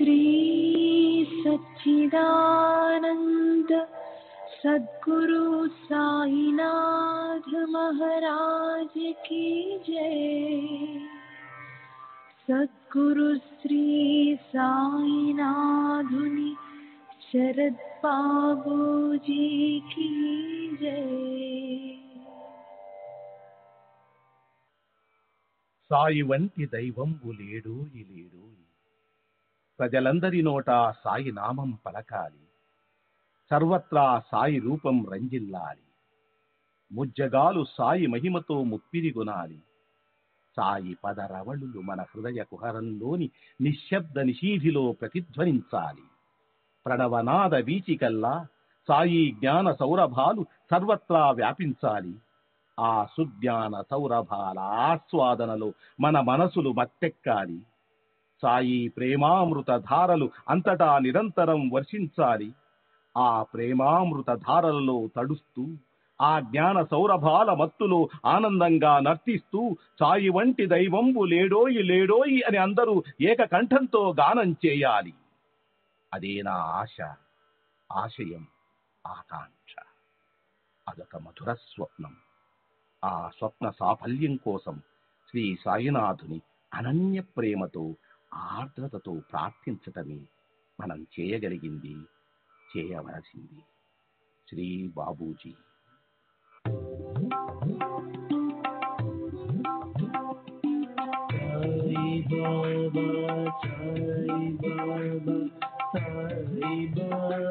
श्री सच्चिदानंद सद्गुरु साईनाथ महाराज की जय। सद्गुरु श्री साईनाथुनि शरद बाबूजी की जय। సాయి వంటి దైవంబు లేడు లేడు. ప్రజలందరి నోట సాయి నామం పలకాలి, సర్వత్రా సాయి రూపం రంజిల్లాలి. ముజ్జగాలు సాయి మహిమతో ముప్పిరిగొనాలి. సాయి పదరవళులు మన హృదయ కుహరంలోని నిశ్శబ్ద నిశీధిలో ప్రతిధ్వనించాలి. ప్రణవనాద వీచికల్లా సాయి జ్ఞాన సౌరభాలు సర్వత్రా వ్యాపించాలి. ఆ సుజ్ఞాన సౌరభాల ఆస్వాదనలో మన మనసులు మత్తెక్కాలి. సాయి ప్రేమామృత ధారలు అంతటా నిరంతరం వర్షించాలి. ఆ ప్రేమామృత ధారలలో తడుస్తూ, ఆ జ్ఞాన సౌరభాల మత్తులో ఆనందంగా నర్తిస్తూ సాయి వంటి దైవంబు లేడోయి లేడోయి అని అందరూ ఏకకంఠంతో గానం చేయాలి. అదే నా ఆశ, ఆశయం, ఆకాంక్ష. అదొక మధుర స్వప్నం. ఆ స్వప్న సాఫల్యం కోసం శ్రీ సాయినాథుని అనన్య ప్రేమతో, ఆర్ద్రతతో ప్రార్థించటమే మనం చేయగలిగింది, చేయవలసింది. శ్రీ బాబూజీ. సాయి బాబా, సాయి బాబా, సాయి బాబా, సాయి బాబా.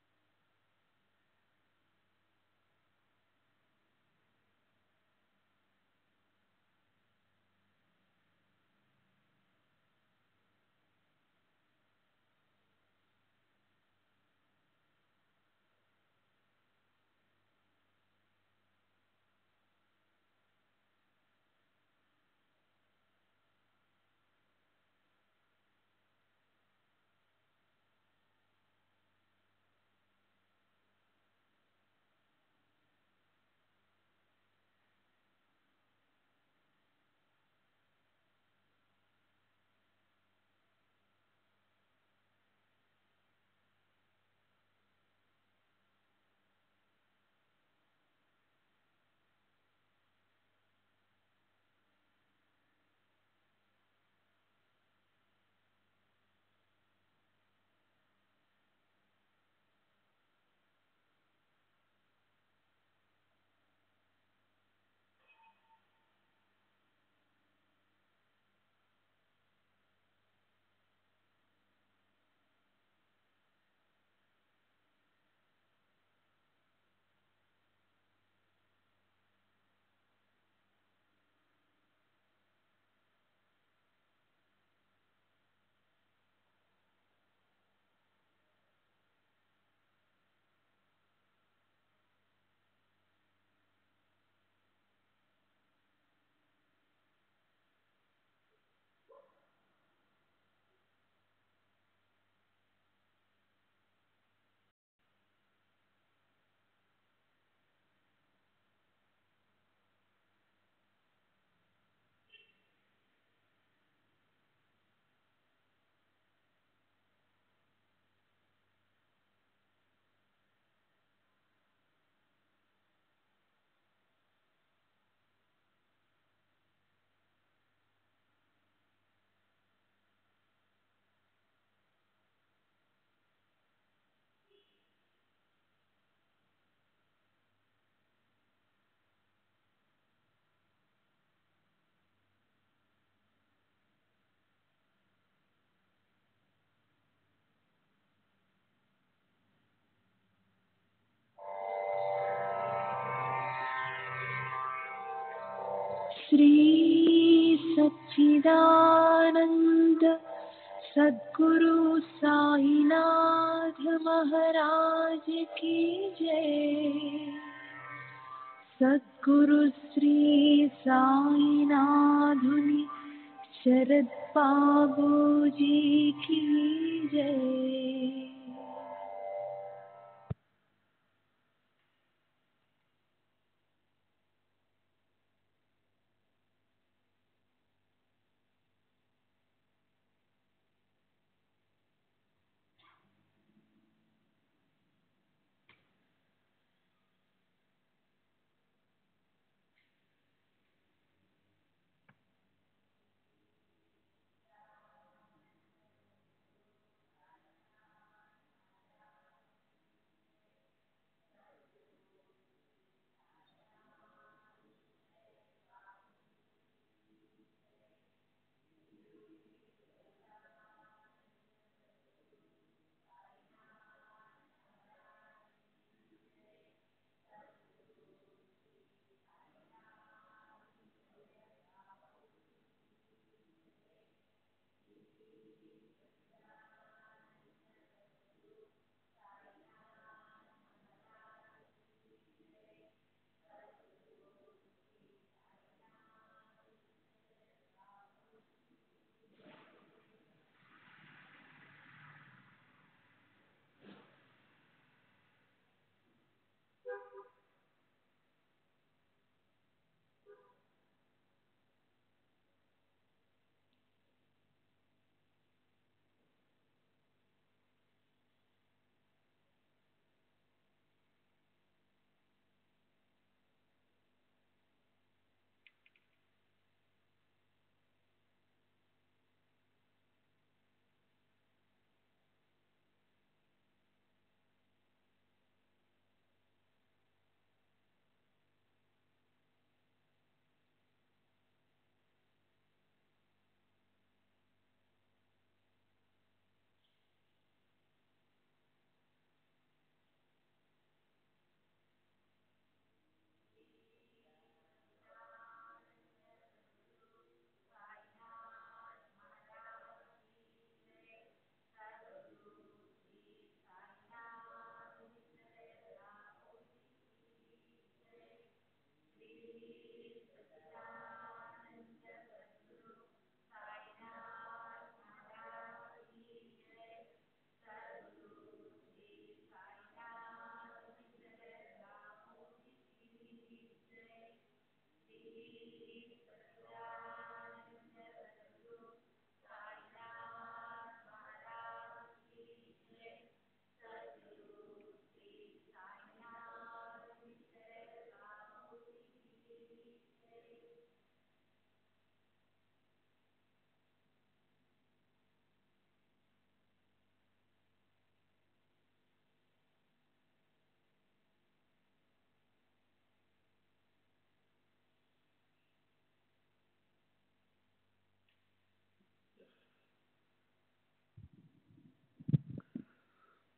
श्री सच्चिदानंद सद्गुरु साईनाथ महाराज की जय। सद्गुरु श्री साईनाथुनि शरद बाबू जी की जय।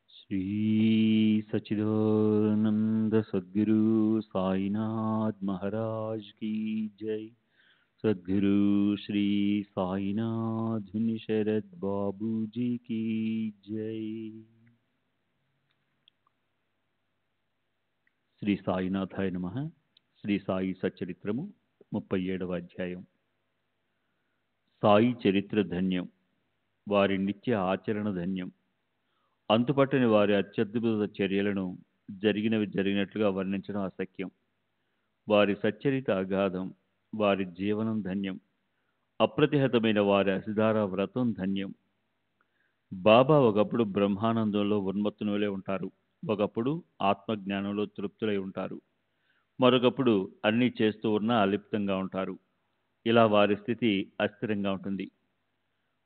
श्री सच्चिदानंद सद्गुरु साईनाथ महाराज की जय। सद्गुरु श्री साईनाथ शरद बाबू जी की जय। శ్రీ సాయినాథాయ నమః. శ్రీ సాయి సచ్చరిత్రము 37వ అధ్యాయం. సాయి చరిత్ర ధన్యం, వారి నిత్య ఆచరణ ధన్యం. అంతుపట్టని వారి అత్యద్భుత చర్యలను జరిగినవి జరిగినట్లుగా వర్ణించడం అశక్యం. వారి సచ్చరిత అగాధం, వారి జీవనం ధన్యం. అప్రతిహతమైన వారి అసిధార వ్రతం ధన్యం. బాబా ఒకప్పుడు బ్రహ్మానందంలో ఉన్మత్తునులే ఉంటారు, ఒకప్పుడు ఆత్మజ్ఞానంలో తృప్తులై ఉంటారు, మరొకప్పుడు అన్నీ చేస్తూ ఉన్నా అలిప్తంగా ఉంటారు. ఇలా వారి స్థితి అస్థిరంగా ఉంటుంది.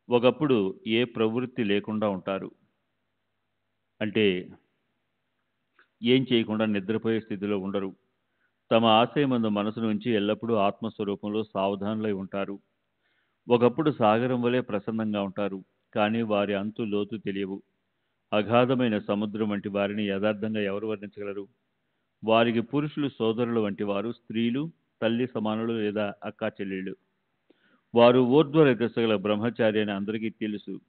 ఒకప్పుడు ఏ ప్రవృత్తి లేకుండా ఉంటారు, అంటే ఏం చేయకుండా నిద్రపోయే స్థితిలో ఉండరు. తమ ఆశయమందు మనసు నుంచి ఎల్లప్పుడూ ఆత్మస్వరూపంలో సావధానులై ఉంటారు. ఒకప్పుడు సాగరం వలె ప్రసన్నంగా ఉంటారు, కానీ వారి అంతు లోతు తెలియవు. అగాధమైన సముద్రం వంటి వారిని యథార్థంగా ఎవరు వర్ణించగలరు? వారికి పురుషులు సోదరులు వంటి వారు, స్త్రీలు తల్లి సమానులు లేదా అక్కా చెల్లెళ్ళు. వారు ఊర్ధ్వరతస్సు గల బ్రహ్మచారి అని అందరికీ తెలుసు.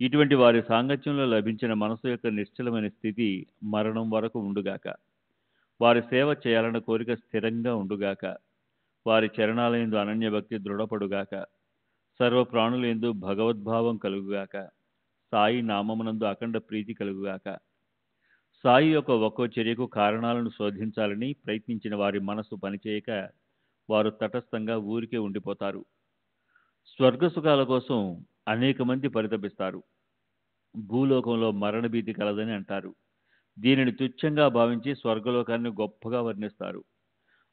ఇటువంటి వారి సాంగత్యంలో లభించిన మనసు యొక్క నిశ్చలమైన స్థితి మరణం వరకు ఉండుగాక. వారి సేవ చేయాలన్న కోరిక స్థిరంగా ఉండుగాక. వారి చరణాలయందు అనన్యభక్తి దృఢపడుగాక. సర్వ ప్రాణులందు భగవద్భావం కలుగుగాక. సాయి నామమునందు అఖండ ప్రీతి కలుగుగాక. సాయి యొక్క ఒక్కో చర్యకు కారణాలను శోధించాలని ప్రయత్నించిన వారి మనసు పనిచేయక వారు తటస్థంగా ఊరికే ఉండిపోతారు. స్వర్గ సుఖాల కోసం అనేక మంది పరితపిస్తారు. భూలోకంలో మరణభీతి కలదని అంటారు. దీనిని తుచ్చంగా భావించి స్వర్గలోకాన్ని గొప్పగా వర్ణిస్తారు.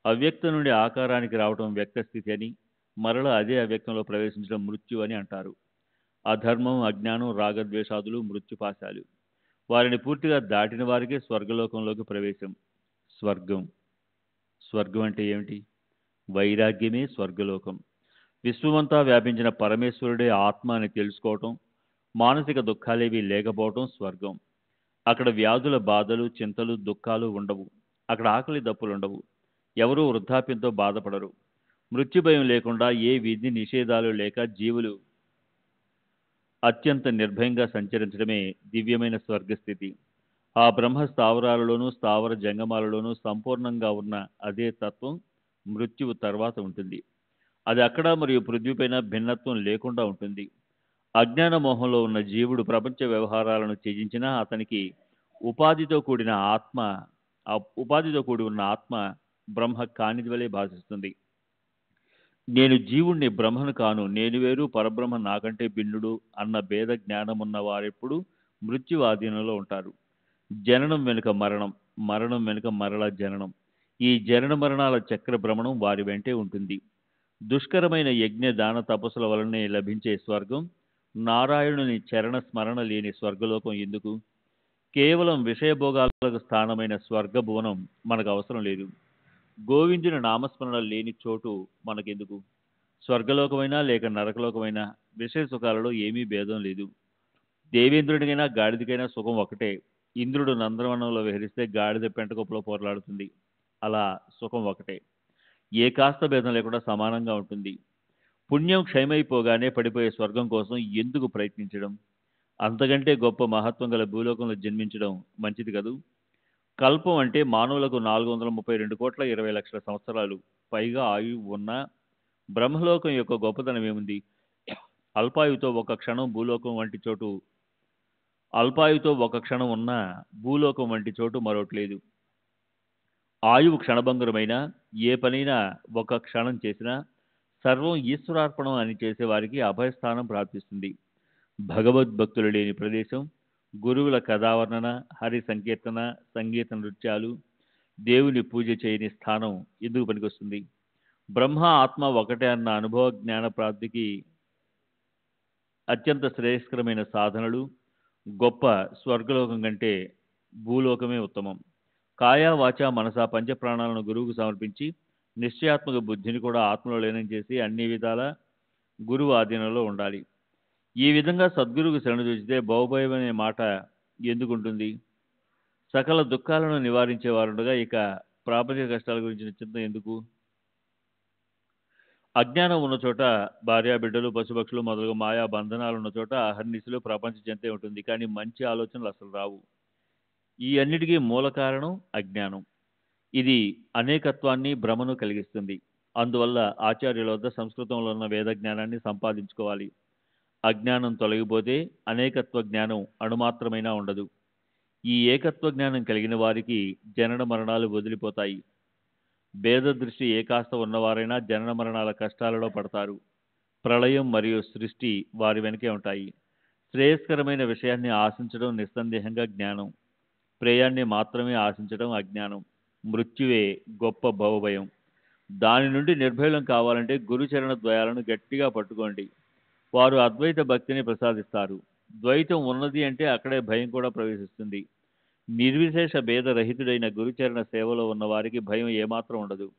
అవ్యక్తం నుండి ఆకారానికి రావటం వ్యక్తస్థితి అని, మరల అదే అవ్యక్తంలో ప్రవేశించడం మృత్యు అని అంటారు. అధర్మం, అజ్ఞానం, రాగద్వేషాదులు మృత్యుపాశాలు. వారిని పూర్తిగా దాటిన వారికే స్వర్గలోకంలోకి ప్రవేశం. స్వర్గం. స్వర్గం అంటే ఏమిటి? వైరాగ్యమే స్వర్గలోకం. విశ్వమంతా వ్యాపించిన పరమేశ్వరుడే ఆత్మ అని తెలుసుకోవటం, మానసిక దుఃఖాలేవి లేకపోవటం స్వర్గం. అక్కడ వ్యాధుల బాధలు, చింతలు, దుఃఖాలు ఉండవు. అక్కడ ఆకలి దప్పులు ఉండవు. ఎవరూ వృద్ధాప్యంతో బాధపడరు. మృత్యుభయం లేకుండా ఏ విధి నిషేధాలు లేక జీవులు అత్యంత నిర్భయంగా సంచరించడమే దివ్యమైన స్వర్గస్థితి. ఆ బ్రహ్మ స్థావరాలలోనూ స్థావర జంగమాలలోనూ సంపూర్ణంగా ఉన్న అదే తత్వం మృత్యువు తర్వాత ఉంటుంది. అది అక్కడ మరియు పృథ్వీపైన భిన్నత్వం లేకుండా ఉంటుంది. అజ్ఞాన మోహంలో ఉన్న జీవుడు ప్రపంచ వ్యవహారాలను త్యజించినా అతనికి ఉపాధితో కూడి ఉన్న ఆత్మ బ్రహ్మ కానిది వలె భాషిస్తుంది. నేను జీవుణ్ణి, బ్రహ్మను కాను, నేను వేరు, పరబ్రహ్మ నాకంటే భిన్నుడు అన్న భేద జ్ఞానం ఉన్న వారెప్పుడు మృత్యు ఆధీనంలో ఉంటారు. జననం వెనుక మరణం, మరణం వెనుక మరల జననం. ఈ జనన మరణాల చక్ర భ్రమణం వారి వెంటే ఉంటుంది. దుష్కరమైన యజ్ఞ దాన తపస్సుల వలనే లభించే స్వర్గం, నారాయణుని చరణ స్మరణ లేని స్వర్గలోకం ఎందుకు? కేవలం విషయభోగాలకు స్థానమైన స్వర్గభువనం మనకు అవసరం లేదు. గోవిందుని నామస్మరణ లేని చోటు మనకెందుకు? స్వర్గలోకమైనా లేక నరకలోకమైనా విషయ సుఖాలలో ఏమీ భేదం లేదు. దేవేంద్రుడికైనా గాడిదకైనా సుఖం ఒకటే. ఇంద్రుడు నందనవనంలో విహరిస్తే గాడిద పెంటకొప్పలో పోర్లాడుతుంది. అలా సుఖం ఒకటే. ఏ కాస్త భేదం లేకుండా సమానంగా ఉంటుంది. పుణ్యం క్షయమైపోగానే పడిపోయే స్వర్గం కోసం ఎందుకు ప్రయత్నించడం? అంతకంటే గొప్ప మహత్వం గల భూలోకంలో జన్మించడం మంచిది కదూ. కల్పం అంటే మానవులకు 432,20,00,000 సంవత్సరాలు పైగా ఆయువు ఉన్న బ్రహ్మలోకం యొక్క గొప్పతనం ఏముంది? అల్పాయుతో ఒక క్షణం ఉన్న భూలోకం వంటి చోటు మరొకట్లేదు. ఆయువు క్షణభంగురమైన ఏ పనైనా ఒక క్షణం చేసినా సర్వం ఈశ్వరార్పణం అని చేసేవారికి అభయస్థానం ప్రాప్తిస్తుంది. భగవద్భక్తులు లేని ప్రదేశం, గురువుల కథావర్ణన, హరి సంకీర్తన, సంగీత నృత్యాలు, దేవుని పూజ చేయని స్థానం ఎందుకు పనికొస్తుంది? బ్రహ్మ ఆత్మ ఒకటే అన్న అనుభవ జ్ఞాన ప్రాప్తికి అత్యంత శ్రేయస్కరమైన సాధనలు గొప్ప స్వర్గలోకం కంటే భూలోకమే ఉత్తమం. కాయ వాచ మనస పంచప్రాణాలను గురువుకు సమర్పించి నిశ్చయాత్మక బుద్ధిని కూడా ఆత్మలో లీనం చేసి అన్ని విధాల గురువు ఆధీనంలో ఉండాలి. ఈ విధంగా సద్గురువుకు శరణు చూచితే భవభయం అనే మాట ఎందుకుంటుంది? సకల దుఃఖాలను నివారించేవారుండగా ఇక ప్రాపంచిక కష్టాల గురించిన చింత ఎందుకు? అజ్ఞానం ఉన్న చోట భార్యాబిడ్డలు, పశుపక్షులు మొదలగు మాయా బంధనాలు ఉన్న చోట అహర్నిశలు ప్రపంచ చింతే ఉంటుంది. కానీ మంచి ఆలోచనలు అసలు రావు. ఈ అన్నిటికీ మూల కారణం అజ్ఞానం. ఇది అనేకత్వాన్ని, భ్రమను కలిగిస్తుంది. అందువల్ల ఆచార్యుల వద్ద సంస్కృతంలో ఉన్న వేద జ్ఞానాన్ని సంపాదించుకోవాలి. అజ్ఞానం తొలగిపోతే అనేకత్వ జ్ఞానం అణుమాత్రమైనా ఉండదు. ఈ ఏకత్వ జ్ఞానం కలిగిన వారికి జనన మరణాలు వదిలిపోతాయి. భేద దృష్టి ఏకాస్త ఉన్నవారైనా జనన మరణాల కష్టాలలో పడతారు. ప్రళయం మరియు సృష్టి వారి వెనకే ఉంటాయి. శ్రేయస్కరమైన విషయాన్ని ఆశించడం నిస్సందేహంగా జ్ఞానం. ప్రేయాన్ని మాత్రమే ఆశించడం అజ్ఞానం. మృత్యువే గొప్ప భవభయం. దాని నుండి నిర్భయం కావాలంటే గురుచరణ ద్వయాలను గట్టిగా పట్టుకోండి. వారు అద్వైత భక్తిని ప్రసాదిస్తారు. ద్వైతం ఉన్నది అంటే అక్కడే భయం కూడా ప్రవేశిస్తుంది. నిర్విశేష భేదరహితుడైన గురుచరణ సేవలో ఉన్న వారికి భయం ఏమాత్రం ఉండదు.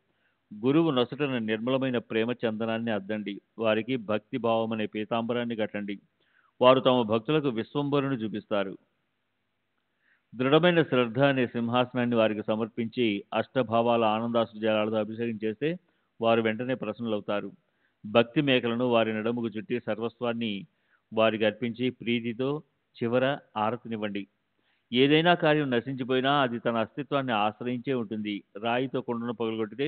గురువు నొసటన నిర్మలమైన ప్రేమ చందనాన్ని అద్దండి. వారికి భక్తి భావం అనే పీతాంబరాన్ని కట్టండి. వారు తమ భక్తులకు విశ్వంబరుని చూపిస్తారు. దృఢమైన శ్రద్ధ అనే సింహాసనాన్ని వారికి సమర్పించి అష్టభావాల ఆనందాశ్రు జలాలతో అభిషేకం చేస్తే వారు వెంటనే ప్రసన్నులవుతారు. భక్తి మేకలను వారి నడుముకు చుట్టి సర్వస్వాన్ని వారికి అర్పించి ప్రీతితో చివర ఆరతినివ్వండి. ఏదైనా కార్యం నశించిపోయినా అది తన అస్తిత్వాన్ని ఆశ్రయించే ఉంటుంది. రాయితో కుండను పగలగొట్టితే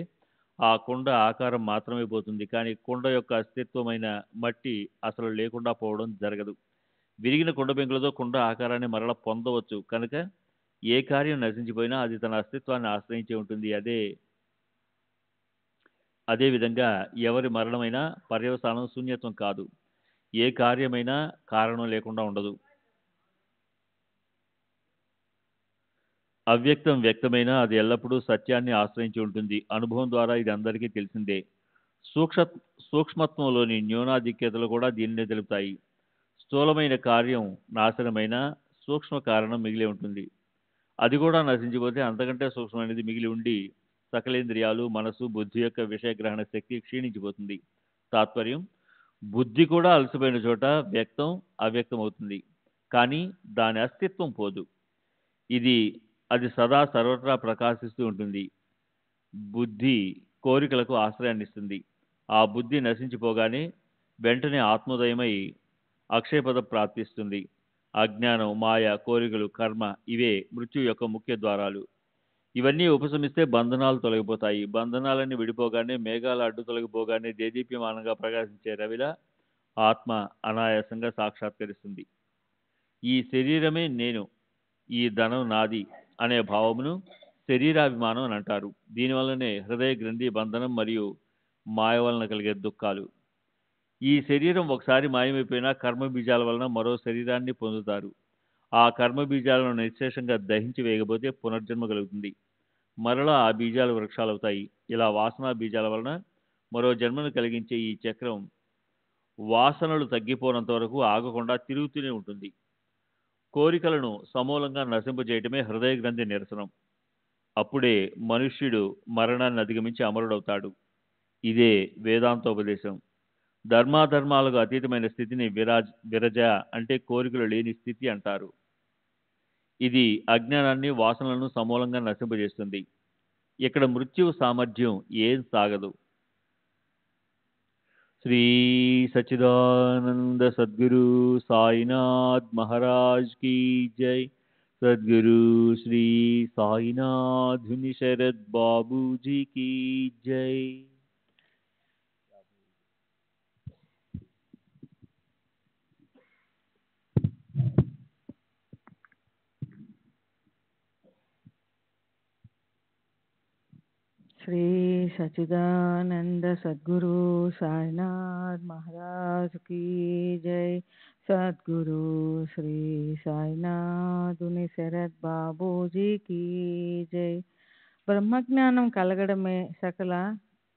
ఆ కుండ ఆకారం మాత్రమే పోతుంది, కానీ కుండ యొక్క అస్తిత్వమైన మట్టి అసలు లేకుండా పోవడం జరగదు. విరిగిన కుండ పెంకులతో కుండ ఆకారాన్ని మరల పొందవచ్చు కనుక ఏ కార్యం నశించిపోయినా అది తన అస్తిత్వాన్ని ఆశ్రయించి ఉంటుంది. అదే విధంగా ఎవరి మరణమైనా పర్యవసానం శూన్యత్వం కాదు. ఏ కార్యమైనా కారణం లేకుండా ఉండదు. అవ్యక్తం వ్యక్తమైన అది ఎల్లప్పుడూ సత్యాన్ని ఆశ్రయించి ఉంటుంది. అనుభవం ద్వారా ఇది అందరికీ తెలిసిందే. సూక్ష్మత్వంలోని న్యూనాధిక్యతలు కూడా దీనినే తెలుపుతాయి. స్థూలమైన కార్యం నాశనమైన సూక్ష్మ కారణం మిగిలి ఉంటుంది. అది కూడా నశించిపోతే అంతకంటే సూక్ష్మమైనది మిగిలి ఉండి సకలేంద్రియాలు, మనసు, బుద్ధి యొక్క విషయగ్రహణ శక్తి క్షీణించిపోతుంది. తాత్పర్యం, బుద్ధి కూడా అలసిపోయిన చోట వ్యక్తం అవ్యక్తం అవుతుంది, కానీ దాని అస్తిత్వం పోదు. అది సదా సర్వత్రా ప్రకాశిస్తూ ఉంటుంది. బుద్ధి కోరికలకు ఆశ్రయాన్ని ఇస్తుంది. ఆ బుద్ధి నశించిపోగానే వెంటనే ఆత్మోదయమై అక్షయపద ప్రాప్తిస్తుంది. అజ్ఞానం, మాయ, కోరికలు, కర్మ ఇవే మృత్యు యొక్క ముఖ్య ద్వారాలు. ఇవన్నీ ఉపశమిస్తే బంధనాలు తొలగిపోతాయి. బంధనాలన్నీ విడిపోగానే, మేఘాల అడ్డు తొలగిపోగానే దేదీప్యమానంగా ప్రకాశించే రవిలా ఆత్మ అనాయాసంగా సాక్షాత్కరిస్తుంది. ఈ శరీరమే నేను, ఈ ధనం నాది అనే భావమును శరీరాభిమానం అని అంటారు. దీనివల్లనే హృదయ గ్రంథి బంధనం మరియు మాయ వలన కలిగే దుఃఖాలు. ఈ శరీరం ఒకసారి మాయమైపోయినా కర్మ బీజాల వలన మరో శరీరాన్ని పొందుతారు. ఆ కర్మ బీజాలను నిశ్శేషంగా దహించి వేయకపోతే పునర్జన్మ కలుగుతుంది. మరలా ఆ బీజాలు వృక్షాలవుతాయి. ఇలా వాసనా బీజాల వలన మరో జన్మను కలిగించే ఈ చక్రం వాసనలు తగ్గిపోనంత వరకు ఆగకుండా తిరుగుతూనే ఉంటుంది. కోరికలను సమూలంగా నశింపజేయటమే హృదయ గ్రంథి నిరసనం. అప్పుడే మనుష్యుడు మరణాన్ని అధిగమించి అమరుడవుతాడు. ఇదే వేదాంతోపదేశం. ధర్మాధర్మాలకు అతీతమైన స్థితిని విరజ అంటే కోరికలు లేని స్థితి అంటారు. ఇది అజ్ఞానాన్ని, వాసనలను సమూలంగా నశింపజేస్తుంది. ఇక్కడ మృత్యువు సామర్థ్యం ఏం సాగదు. శ్రీ సచ్చిదానంద సద్గురు సాయినాథ్ మహారాజ్ की जय. सद्गुरु श्री साईनाथ शरद बाबू जी की जय. श्री सच्चिदानंद सद्गुरु साईनाथ महाराज की जय. सद्गुरु श्री साईनाथ शरद बाबू जी की जय. బ్రహ్మజ్ఞానం కలగడమే సకల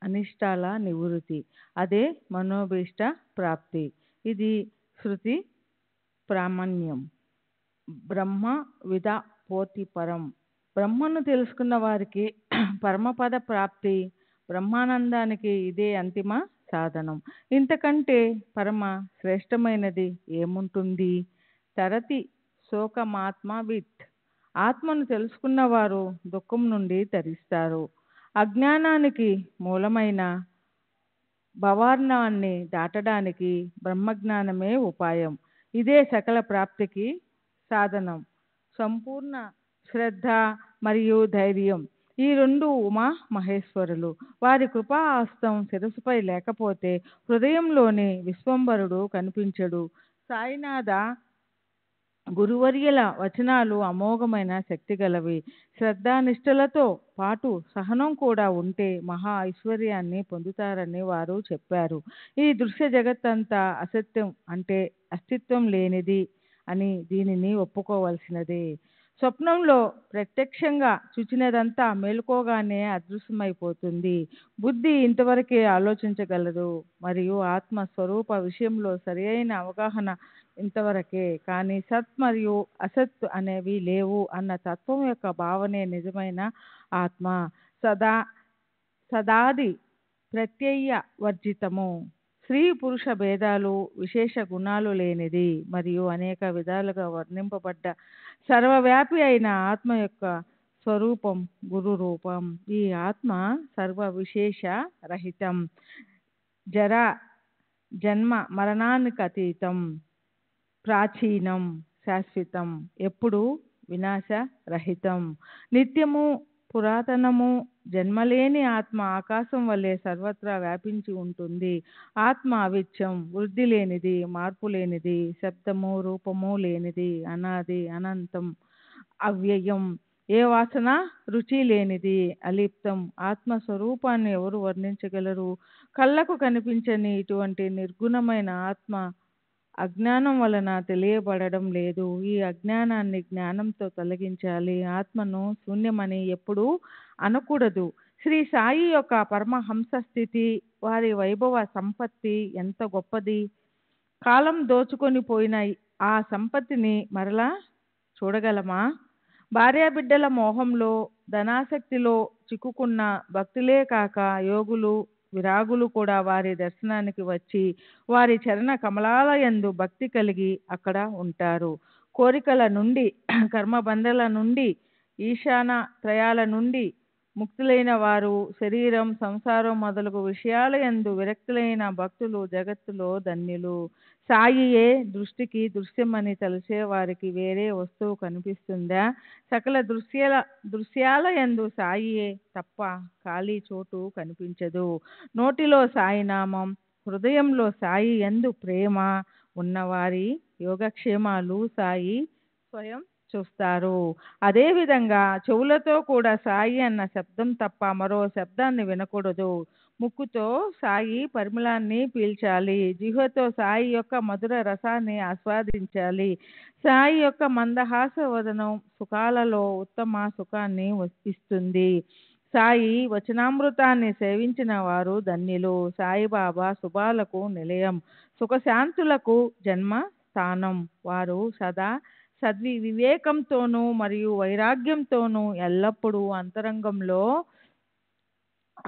అనిష్టాల నివృత్తి. అదే మనోభీష్ట ప్రాప్తి. ఇది శృతి ప్రామాణ్యం. బ్రహ్మ విద పోతి పరం. బ్రహ్మను తెలుసుకున్న వారికి పరమపద ప్రాప్తి, బ్రహ్మానందానికి ఇదే అంతిమ సాధనం. ఇంతకంటే పరమ శ్రేష్టమైనది ఏముంటుంది? తరతి శోకమాత్మవిత్. ఆత్మను తెలుసుకున్నవారు దుఃఖం నుండి తరిస్తారు. అజ్ఞానానికి మూలమైన భవార్ణాన్ని దాటడానికి బ్రహ్మజ్ఞానమే ఉపాయం. ఇదే సకల ప్రాప్తికి సాధనం. సంపూర్ణ శ్రద్ధ మరియు ధైర్యం, ఈ రెండు ఉమా మహేశ్వరులు. వారి కృపా హస్తం శిరస్సుపై లేకపోతే హృదయంలోని విశ్వంబరుడు కనిపించడు. సాయినాథ గురువర్యుల వచనాలు అమోఘమైన శక్తి గలవి. శ్రద్ధానిష్టలతో పాటు సహనం కూడా ఉంటే మహా ఐశ్వర్యాన్ని పొందుతారని వారు చెప్పారు. ఈ దృశ్య జగత్తంతా అసత్యం అంటే అస్తిత్వం లేనిది అని దీనిని ఒప్పుకోవలసినదే. స్వప్నంలో ప్రత్యక్షంగా చూచినదంతా మేలుకోగానే అదృశ్యమైపోతుంది. బుద్ధి ఇంతవరకే ఆలోచించగలదు మరియు ఆత్మస్వరూప విషయంలో సరియైన అవగాహన ఇంతవరకే. కానీ సత్ మరియు అసత్ అనేవి లేవు అన్న తత్వం యొక్క భావనే నిజమైన ఆత్మ. సదాది ప్రత్యయ వర్జితము. స్త్రీ పురుష భేదాలు, విశేష గుణాలు లేనిది మరియు అనేక విధాలుగా వర్ణింపబడ్డ సర్వవ్యాపి అయిన ఆత్మ యొక్క స్వరూపం గురు రూపం. ఈ ఆత్మ సర్వ విశేష రహితం, జర జన్మ మరణానికి అతీతం, ప్రాచీనం, శాశ్వతం, ఎప్పుడు వినాశరహితం, నిత్యము, పురాతనము, జన్మలేని ఆత్మ ఆకాశం వలె సర్వత్రా వ్యాపించి ఉంటుంది. ఆత్మ అవిచ్యం, వృద్ధి లేనిది, మార్పు లేనిది, శబ్దము రూపము లేనిది, అనాది, అనంతం, అవ్యయం, ఏ వాసన రుచి లేనిది, అలిప్తం. ఆత్మస్వరూపాన్ని ఎవరు వర్ణించగలరు? కళ్ళకు కనిపించని ఇటువంటి నిర్గుణమైన ఆత్మ అజ్ఞానం వలన తెలియబడడం లేదు. ఈ అజ్ఞానాన్ని జ్ఞానంతో తొలగించాలి. ఆత్మను శూన్యమని ఎప్పుడూ అనకూడదు. శ్రీ సాయి యొక్క పరమహంస స్థితి, వారి వైభవ సంపత్తి ఎంత గొప్పది! కాలం దోచుకొని పోయిన ఆ సంపత్తిని మరలా చూడగలమా? భార్యాబిడ్డల మోహంలో, ధనాసక్తిలో చిక్కుకున్న భక్తులే కాక యోగులు, విరాగులు కూడా వారి దర్శనానికి వచ్చి వారి చరణ కమలాల యందు భక్తి కలిగి అక్కడ ఉంటారు. కోరికల నుండి, కర్మబంధాల నుండి, ఈశాన త్రయాల నుండి ముక్తులైన వారు, శరీరం, సంసారం మొదలగు విషయాల యందు విరక్తులైన భక్తులు జగత్తులో ధన్యులు. సాయియే దృష్టికి దృశ్యమని తలచే వారికి వేరే వస్తువు కనిపిస్తుందా? సకల దృశ్యాల యందు సాయియే తప్ప ఖాళీ చోటు కనిపించదు. నోటిలో సాయినామం, హృదయంలో సాయి యందు ప్రేమ ఉన్నవారి యోగక్షేమాలు సాయి స్వయం చూస్తారు. అదేవిధంగా చెవులతో కూడా సాయి అన్న శబ్దం తప్ప మరో శబ్దాన్ని వినకూడదు. ముక్కుతో సాయి పరిమళాన్ని పీల్చాలి. జిహ్వతో సాయి యొక్క మధుర రసాన్ని ఆస్వాదించాలి. సాయి యొక్క మందహాస వదనం సుఖాలలో ఉత్తమ సుఖాన్ని ఇస్తుంది. సాయి వచనామృతాన్ని సేవించిన వారు ధన్యులు. సాయిబాబా శుభాలకు నిలయం, సుఖశాంతులకు జన్మ స్థానం. వారు సదా వివేకంతోనూ మరియు వైరాగ్యంతోనూ ఎల్లప్పుడూ అంతరంగంలో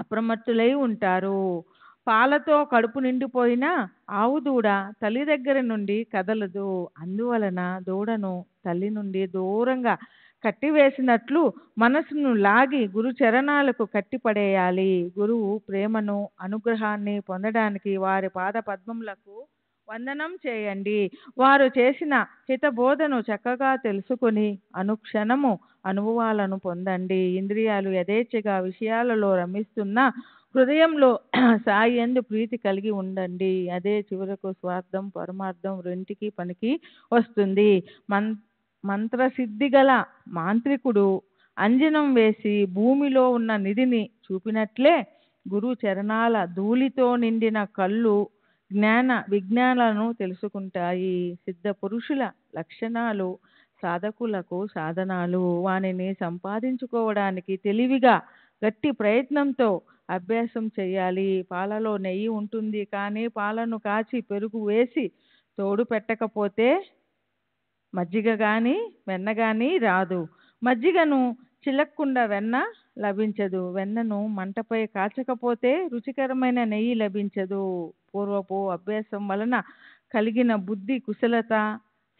అప్రమత్తులై ఉంటారు. పాలతో కడుపు నిండిపోయిన ఆవు దూడ తల్లి దగ్గర నుండి కదలదు. అందువలన దూడను తల్లి నుండి దూరంగా కట్టివేసినట్లు మనసును లాగి గురు చరణాలకు కట్టిపడేయాలి. గురువు ప్రేమను, అనుగ్రహాన్ని పొందడానికి వారి పాద పద్మములకు వందనం చేయండి. వారు చేసిన హితబోధను చక్కగా తెలుసుకుని అనుక్షణము అనుభవాలను పొందండి. ఇంద్రియాలు యథేచ్ఛగా విషయాలలో రమిస్తున్న హృదయంలో సాయి యందు ప్రీతి కలిగి ఉండండి. అదే చివరకు స్వార్థం, పరమార్థం రెంటికి పనికి వస్తుంది. మంత్రసిద్ధి గల మాంత్రికుడు అంజనం వేసి భూమిలో ఉన్న నిధిని చూపినట్లే గురు చరణాల ధూళితో నిండిన కళ్ళు జ్ఞాన విజ్ఞానాలను తెలుసుకుంటాయి. సిద్ధ పురుషుల లక్షణాలు సాధకులకు సాధనాలు. వానిని సంపాదించుకోవడానికి తెలివిగా గట్టి ప్రయత్నంతో అభ్యాసం చేయాలి. పాలలో నెయ్యి ఉంటుంది, కానీ పాలను కాచి పెరుగు వేసి తోడు పెట్టకపోతే మజ్జిగ కానీ వెన్న కానీ రాదు. మజ్జిగను చిలక్కుండా వెన్న లభించదు. వెన్నను మంటపై కాచకపోతే రుచికరమైన నెయ్యి లభించదు. పూర్వపు అభ్యాసం వలన కలిగిన బుద్ధి కుశలత,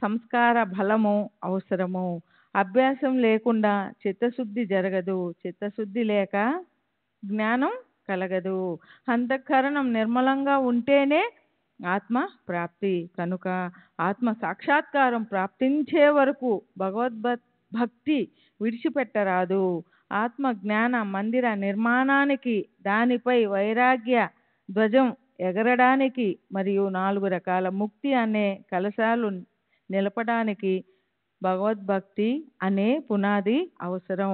సంస్కార బలము అవసరము. అభ్యాసం లేకుండా చిత్తశుద్ధి జరగదు. చిత్తశుద్ధి లేక జ్ఞానం కలగదు. అంతఃకరణం నిర్మలంగా ఉంటేనే ఆత్మ ప్రాప్తి. కనుక ఆత్మ సాక్షాత్కారం ప్రాప్తించే వరకు భగవద్భక్తి విడిచిపెట్టరాదు. ఆత్మ జ్ఞాన మందిర నిర్మాణానికి, దానిపై వైరాగ్య ధ్వజం ఎగరడానికి మరియు 4 రకాల ముక్తి అనే కలశాలు నిలపడానికి భగవద్భక్తి అనే పునాది అవసరం.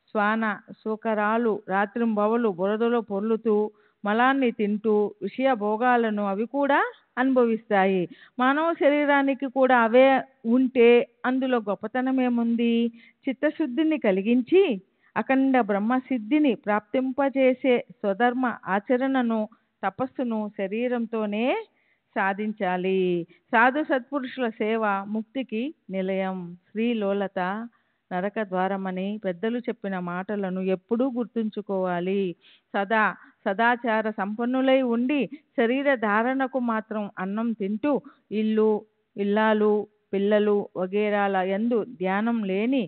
శ్వాన శూకరాలు రాత్రింబవలు బురదలో పొర్లుతూ మలాన్ని తింటూ విషయ భోగాలను అవి కూడా అనుభవిస్తాయి. మానవ శరీరానికి కూడా అవే ఉంటే అందులో గొప్పతనం ఏముంది? చిత్తశుద్ధిని కలిగించి అఖండ బ్రహ్మసిద్ధిని ప్రాప్తింపజేసే స్వధర్మ ఆచరణను, తపస్సును శరీరంతోనే సాధించాలి. సాధు సత్పురుషుల సేవ ముక్తికి నిలయం. శ్రీలోలత నరక ద్వారమని పెద్దలు చెప్పిన మాటలను ఎప్పుడూ గుర్తుంచుకోవాలి. సదాచార సంపన్నులై ఉండి శరీర ధారణకు మాత్రం అన్నం తింటూ ఇల్లు, ఇల్లాలు, పిల్లలు వగేరాల యందు ధ్యానం లేని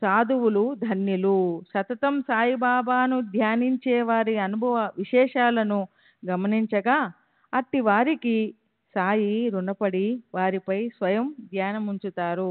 సాధువులు ధన్యులు. సతతం సాయిబాబాను ధ్యానించే వారి అనుభవ విశేషాలను గమనించగా అట్టి వారికి సాయి రుణపడి వారిపై స్వయం ధ్యానముంచుతారు.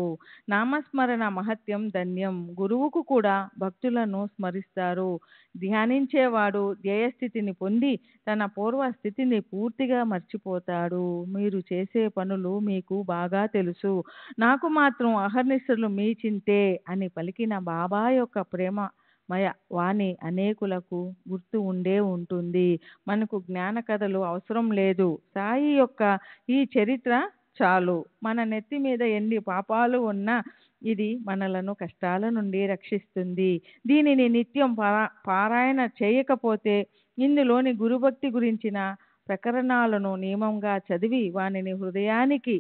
నామస్మరణ మహత్యం ధన్యం. గురువుకు కూడా భక్తులను స్మరిస్తారు. ధ్యానించేవాడు ధ్యేయస్థితిని పొంది తన పూర్వ స్థితిని పూర్తిగా మర్చిపోతాడు. మీరు చేసే పనులు మీకు బాగా తెలుసు, నాకు మాత్రం అహర్నిశలు మీ చింతే అని పలికిన బాబా యొక్క ప్రేమమయ వాణి అనేకులకు గుర్తు ఉండే ఉంటుంది. మనకు జ్ఞాన కథలు అవసరం లేదు. సాయి యొక్క ఈ చరిత్ర చాలు. మన నెత్తి మీద ఎన్ని పాపాలు ఉన్నా ఇది మనలను కష్టాల నుండి రక్షిస్తుంది. దీనిని నిత్యం పారాయణ చేయకపోతే ఇందులోని గురుభక్తి గురించిన ప్రకరణాలను నియమంగా చదివి వానిని హృదయానికి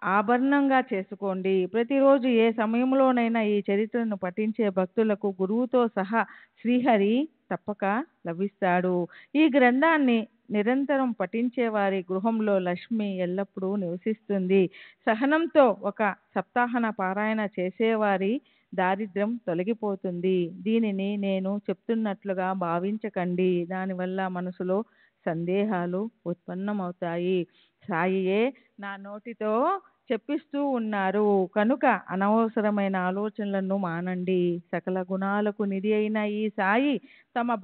ఆభరణంగా చేసుకోండి. ప్రతిరోజు ఏ సమయంలోనైనా ఈ చరిత్రను పఠించే భక్తులకు గురువుతో సహా శ్రీహరి తప్పక లభిస్తాడు. ఈ గ్రంథాన్ని నిరంతరం పఠించే వారి గృహంలో లక్ష్మి ఎల్లప్పుడూ నివసిస్తుంది. సహనంతో ఒక సప్తాహన పారాయణ చేసేవారి దారిద్ర్యం తొలగిపోతుంది. దీనిని నేను చెప్తున్నట్లుగా భావించకండి. దానివల్ల మనసులో సందేహాలు ఉత్పన్నమవుతాయి. సాయియే నా నోటితో చెప్పిస్తూ ఉన్నారు కనుక అనవసరమైన ఆలోచనలను మానండి. సకల గుణాలకు నిధి అయిన ఈ సాయి తమ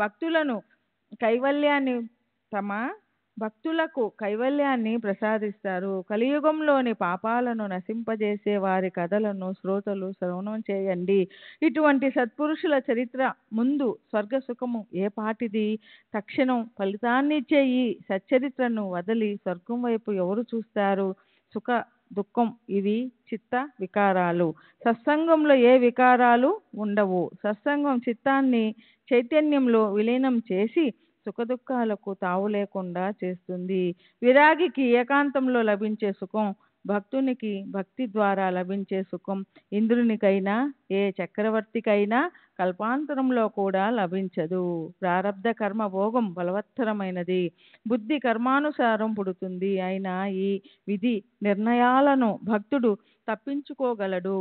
భక్తులకు కైవల్యాన్ని ప్రసాదిస్తారు. కలియుగంలోని పాపాలను నశింపజేసే వారి కథలను శ్రోతలు శ్రవణం చేయండి. ఇటువంటి సత్పురుషుల చరిత్ర ముందు స్వర్గ సుఖము ఏ పాటిది? తక్షణం ఫలితాన్నిచ్చే ఈ సచ్చరిత్రను వదిలి స్వర్గం వైపు ఎవరు చూస్తారు? సుఖ దుఃఖం ఇవి చిత్త వికారాలు. సత్సంగంలో ఏ వికారాలు ఉండవు. సత్సంగం చిత్తాన్ని చైతన్యంలో విలీనం చేసి సుఖదుఖాలకు తావు లేకుండా చేస్తుంది. విరాగికి ఏకాంతంలో లభించే సుఖం, భక్తునికి భక్తి ద్వారా లభించే సుఖం ఇంద్రునికైనా ఏ చక్రవర్తికైనా కల్పాంతరంలో కూడా లభించదు. ప్రారబ్ధ కర్మ భోగం బలవత్తరమైనది. బుద్ధి కర్మానుసారం పుడుతుంది. అయినా ఈ విధి నిర్ణయాలను భక్తుడు తప్పించుకోగలడు.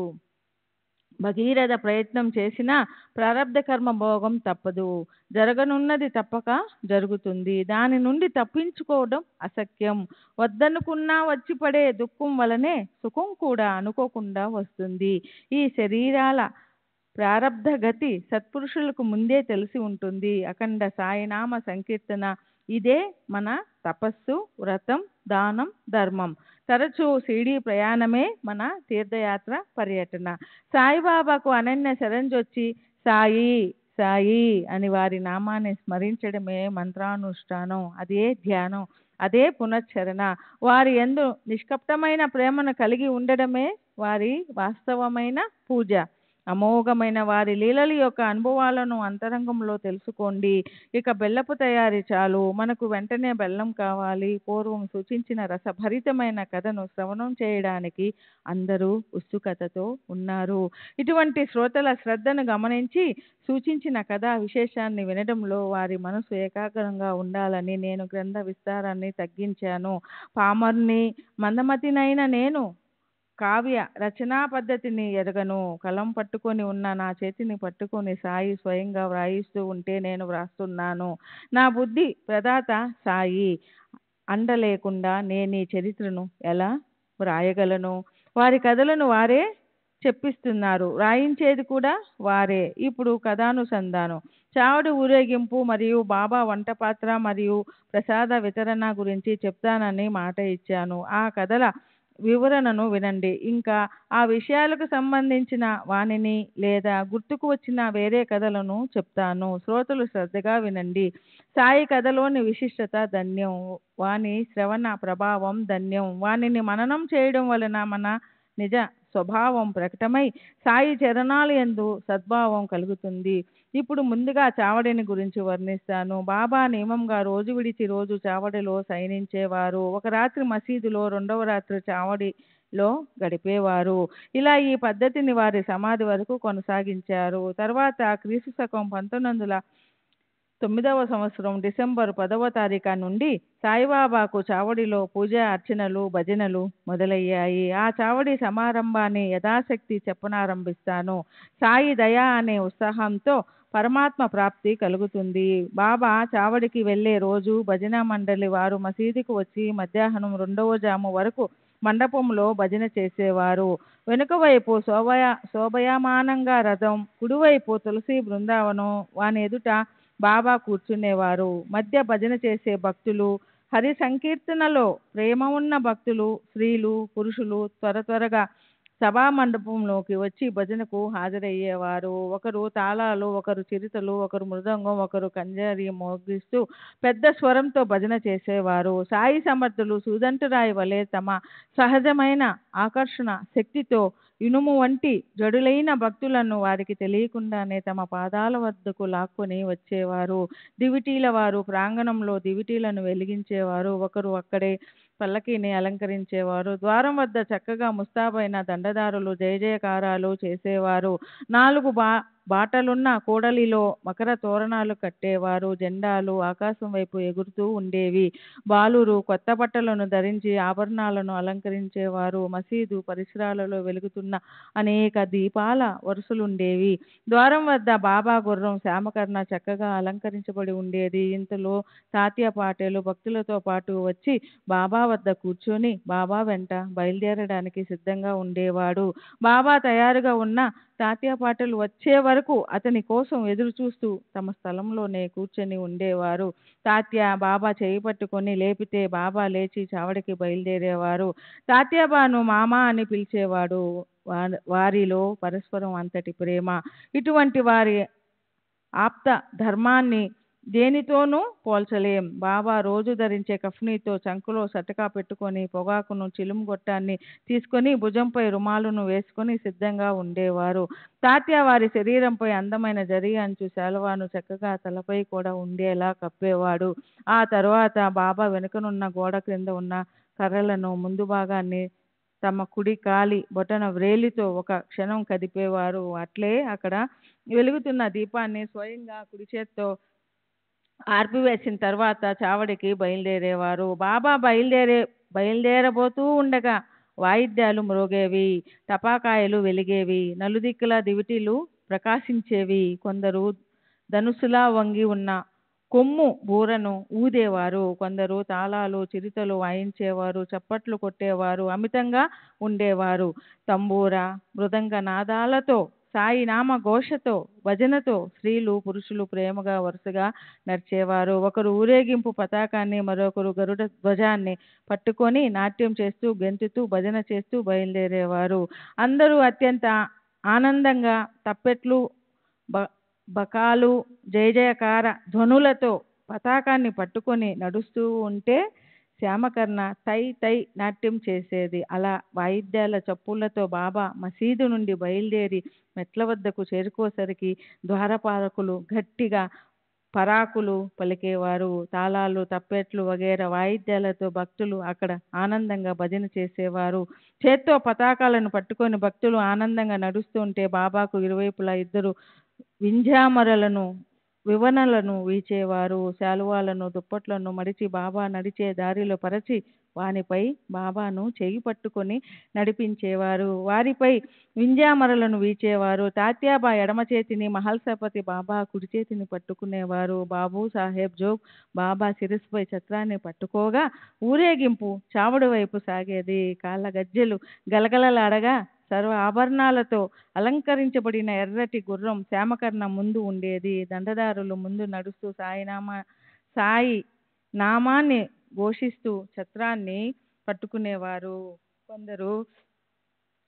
భగీరథ ప్రయత్నం చేసినా ప్రారబ్ధ కర్మ భోగం తప్పదు. జరగనున్నది తప్పక జరుగుతుంది. దాని నుండి తప్పించుకోవడం అసఖ్యం. వద్దనుకున్నా వచ్చి పడే దుఃఖం వలనే సుఖం కూడా అనుకోకుండా వస్తుంది. ఈ శరీరాల ప్రారబ్ధ గతి సత్పురుషులకు ముందే తెలిసి ఉంటుంది. అఖండ సాయినామ సంకీర్తన ఇదే మన తపస్సు, వ్రతం, దానం, ధర్మం. తరచూ షిరిడీ ప్రయాణమే మన తీర్థయాత్ర పర్యటన. సాయిబాబాకు అనన్య శరణ్జొచ్చి సాయి సాయి అని వారి నామాన్ని స్మరించడమే మంత్రానుష్ఠానం. అదే ధ్యానం, అదే పునశ్చరణ. వారి యందు నిష్కపటమైన ప్రేమను కలిగి ఉండడమే వారి వాస్తవమైన పూజ. అమోఘమైన వారి లీలల యొక్క అనుభవాలను అంతరంగంలో తెలుసుకోండి. ఇక బెల్లపు తయారీ చాలు. మనకు వెంటనే బెల్లం కావాలి. పూర్వం సూచించిన రసభరితమైన కథను శ్రవణం చేయడానికి అందరూ ఉత్సుకతతో ఉన్నారు. ఇటువంటి శ్రోతల శ్రద్ధను గమనించి సూచించిన కథా విశేషాన్ని వినడంలో వారి మనసు ఏకాగ్రంగా ఉండాలని నేను గ్రంథ విస్తారాన్ని తగ్గించాను. పామర్ని, మందమతినైన నేను కావ్య రచనా పద్ధతిని ఎరగను. కలం పట్టుకొని ఉన్న నా చేతిని పట్టుకొని సాయి స్వయంగా వ్రాయిస్తూ ఉంటే నేను వ్రాస్తున్నాను. నా బుద్ధి ప్రదాత సాయి అండ లేకుండా నేను ఈ చరిత్రను ఎలా వ్రాయగలను? వారి కథలను వారే చెప్పిస్తున్నారు, రాయించేది కూడా వారే. ఇప్పుడు కథానుసంధానం. చావడి ఊరేగింపు మరియు బాబా వంటపాత్ర మరియు ప్రసాద వితరణ గురించి చెప్తానని మాట ఇచ్చాను. ఆ కథల వివరణను వినండి. ఇంకా ఆ విషయాలకు సంబంధించిన వాణిని లేదా గుర్తుకు వచ్చిన వేరే కథలను చెప్తాను. శ్రోతలు శ్రద్ధగా వినండి. సాయి కథలోని విశిష్టత ధన్యం. వాని శ్రవణ ప్రభావం ధన్యం. వానిని మననం చేయడం వలన మన నిజ స్వభావం ప్రకటమై సాయి చరణాల యందు సద్భావం కలుగుతుంది. ఇప్పుడు ముందుగా చావడిని గురించి వర్ణిస్తాను. బాబా నియమంగా రోజు విడిచి రోజు చావడిలో శయనించేవారు. ఒక రాత్రి మసీదులో, రెండవ రాత్రి చావడిలో గడిపేవారు. ఇలా ఈ పద్ధతిని వారి సమాధి వరకు కొనసాగించారు. తర్వాత క్రీస్తు శకం 1900 9వ సంవత్సరం డిసెంబర్ 10వ తారీఖు నుండి సాయిబాబాకు చావడిలో పూజ అర్చనలు భజనలు మొదలయ్యాయి. ఆ చావడి సమారంభాన్ని యథాశక్తి చెప్పనారంభిస్తాను. సాయి దయ అనే ఉత్సాహంతో పరమాత్మ ప్రాప్తి కలుగుతుంది. బాబా చావడికి వెళ్ళే రోజు భజన మండలి వారు మసీదుకు వచ్చి మధ్యాహ్నం 2వ జాము వరకు మండపంలో భజన చేసేవారు. వెనుక వైపు శోభయమానంగా రథం, కుడివైపు తులసి బృందావనం, వాని ఎదుట బాబా కూర్చునేవారు. మధ్య భజన చేసే భక్తులు, హరి సంకీర్తనలో ప్రేమ ఉన్న భక్తులు, స్త్రీలు పురుషులు త్వరగా సభా మండపంలోకి వచ్చి భజనకు హాజరయ్యేవారు. ఒకరు తాళాలు, ఒకరు చిరుతలు, ఒకరు మృదంగం, ఒకరు కంజరి మోగిస్తూ పెద్ద స్వరంతో భజన చేసేవారు. సాయి సమర్థులు సూదంటురాయి వలె తమ సహజమైన ఆకర్షణ శక్తితో ఇనుము వంటి జడులైన భక్తులను వారికి తెలియకుండానే తమ పాదాల వద్దకు లాక్కొని వచ్చేవారు. దివిటీల వారు ప్రాంగణంలో దివిటీలను వెలిగించేవారు. ఒకరు అక్కడే పల్లకీని అలంకరించేవారు. ద్వారం వద్ద చక్కగా ముస్తాబైన దండదారులు జయ జయకారాలు చేసేవారు. 4 బాటలున్న కూడలిలో మకర తోరణాలు కట్టేవారు. జెండాలు ఆకాశం వైపు ఎగురుతూ ఉండేవి. బాలురు కొత్త బట్టలను ధరించి ఆభరణాలను అలంకరించేవారు. మసీదు పరిసరాలలో వెలుగుతున్న అనేక దీపాల వరుసలుండేవి. ద్వారం వద్ద బాబా గుర్రం శ్యామకర్ణ చక్కగా అలంకరించబడి ఉండేది. ఇంతలో తాత్య పాటేలు భక్తులతో పాటు వచ్చి బాబా వద్ద కూర్చొని బాబా వెంట బయలుదేరడానికి సిద్ధంగా ఉండేవాడు. బాబా తయారుగా ఉన్న తాత్య పాటలు వచ్చే వరకు అతని కోసం ఎదురు చూస్తూ తమ స్థలంలోనే కూర్చొని ఉండేవారు. తాత్య బాబా చేయి పట్టుకొని లేపితే బాబా లేచి చావడికి బయలుదేరేవారు. తాత్యాబాను మామ అని పిలిచేవాడు. వారిలో పరస్పరం అంతటి ప్రేమ. ఇటువంటి వారి ఆప్త ధర్మాన్ని దేనితోనూ పోల్చలేం. బాబా రోజు ధరించే కఫ్నీతో చంకులో సటకా పెట్టుకొని పొగాకును చిలుము గొట్టాన్ని తీసుకొని భుజంపై రుమాలును వేసుకొని సిద్ధంగా ఉండేవారు. తాత్య వారి శరీరంపై అందమైన జరి అంచు శాలువాను చక్కగా తలపై కూడా ఉండేలా కప్పేవాడు. ఆ తరువాత బాబా వెనుకనున్న గోడ క్రింద ఉన్న కర్రలను ముందు భాగాన్ని తమ కుడి కాలి బొటన వ్రేలితో ఒక క్షణం కదిపేవారు. అట్లే అక్కడ వెలుగుతున్న దీపాన్ని స్వయంగా కుడి చేత్తో ఆర్పివేసిన తర్వాత చావడికి బయలుదేరేవారు. బాబా బయలుదేరబోతూ ఉండగా వాయిద్యాలు మ్రోగేవి, టపాకాయలు వెలిగేవి, నలుదిక్కుల దివిటీలు ప్రకాశించేవి. కొందరు ధనుసులా వంగి ఉన్న కొమ్ము బూరను ఊదేవారు. కొందరు తాళాలు చిరుతలు వాయించేవారు, చప్పట్లు కొట్టేవారు అమితంగా ఉండేవారు. తంబూర మృదంగ నాదాలతో సాయి నామ ఘోషతో భజనతో స్త్రీలు పురుషులు ప్రేమగా వరుసగా నడిచేవారు. ఒకరు ఊరేగింపు పతాకాన్ని, మరొకరు గరుడ ధ్వజాన్ని పట్టుకొని నాట్యం చేస్తూ గెంతుతూ భజన చేస్తూ బయలుదేరేవారు. అందరూ అత్యంత ఆనందంగా తప్పెట్లు బకాలు జయ జయకార ధ్వనులతో పతాకాన్ని పట్టుకొని నడుస్తూ ఉంటే శ్యామకర్ణ తై తై నాట్యం చేసేది. అలా వాయిద్యాల చప్పుళ్లతో బాబా మసీదు నుండి బయలుదేరి మెట్ల వద్దకు చేరుకోసరికి ద్వారపాలకులు గట్టిగా పరాకులు పలికేవారు. తాళాలు తప్పెట్లు వగైరా వాయిద్యాలతో భక్తులు అక్కడ ఆనందంగా భజన చేసేవారు. చేత్తో పతాకాలను పట్టుకొని భక్తులు ఆనందంగా నడుస్తుంటే బాబాకు ఇరువైపులా 2 వివనలను వీచేవారు. శాలువాలను దుప్పట్లను మడిచి బాబా నడిచే దారిలో పరచి వానిపై బాబాను చేయి పట్టుకొని నడిపించేవారు. వారిపై వింజామరలను వీచేవారు. తాత్యాబా ఎడమ చేతిని, మహల్సపతి బాబా కుడి చేతిని పట్టుకునేవారు. బాబు సాహెబ్ జోగ్ బాబా శిరస్సుపై ఛత్రాన్ని పట్టుకోగా ఊరేగింపు చావుడి వైపు సాగేది. కాళ్ళ గజ్జెలు గలగలలాడగా సర్వ ఆభరణాలతో అలంకరించబడిన ఎర్రటి గుర్రం శ్యామకర్ణ ముందు ఉండేది. దండదారులు ముందు నడుస్తూ సాయి నామాన్ని ఘోషిస్తూ ఛత్రాన్ని పట్టుకునేవారు. కొందరు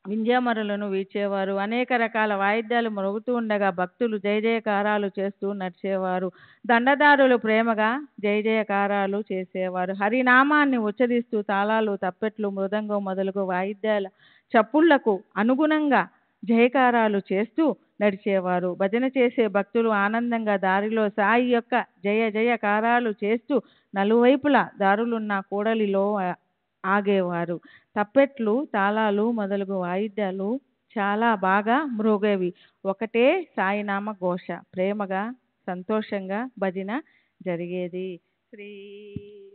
వింజామరలను వీచేవారు. అనేక రకాల వాయిద్యాలు మ్రోగుతూ ఉండగా భక్తులు జయ జయకారాలు చేస్తూ నడిచేవారు. దండదారులు ప్రేమగా జయ జయకారాలు చేసేవారు. హరినామాన్ని ఉచ్చరిస్తూ తాళాలు తప్పెట్లు మృదంగం మొదలగు వాయిద్యాల చప్పుళ్లకు అనుగుణంగా జయకారాలు చేస్తూ నడిచేవారు. భజన చేసే భక్తులు ఆనందంగా దారిలో సాయి యొక్క జయ జయకారాలు చేస్తూ నలువైపులా దారులున్న కూడలిలో ఆగేవారు. తప్పెట్లు తాళాలు మొదలగు వాయిద్యాలు చాలా బాగా మ్రోగేవి. ఒకటే సాయినామ ఘోష. ప్రేమగా సంతోషంగా భజన జరిగేది. శ్రీ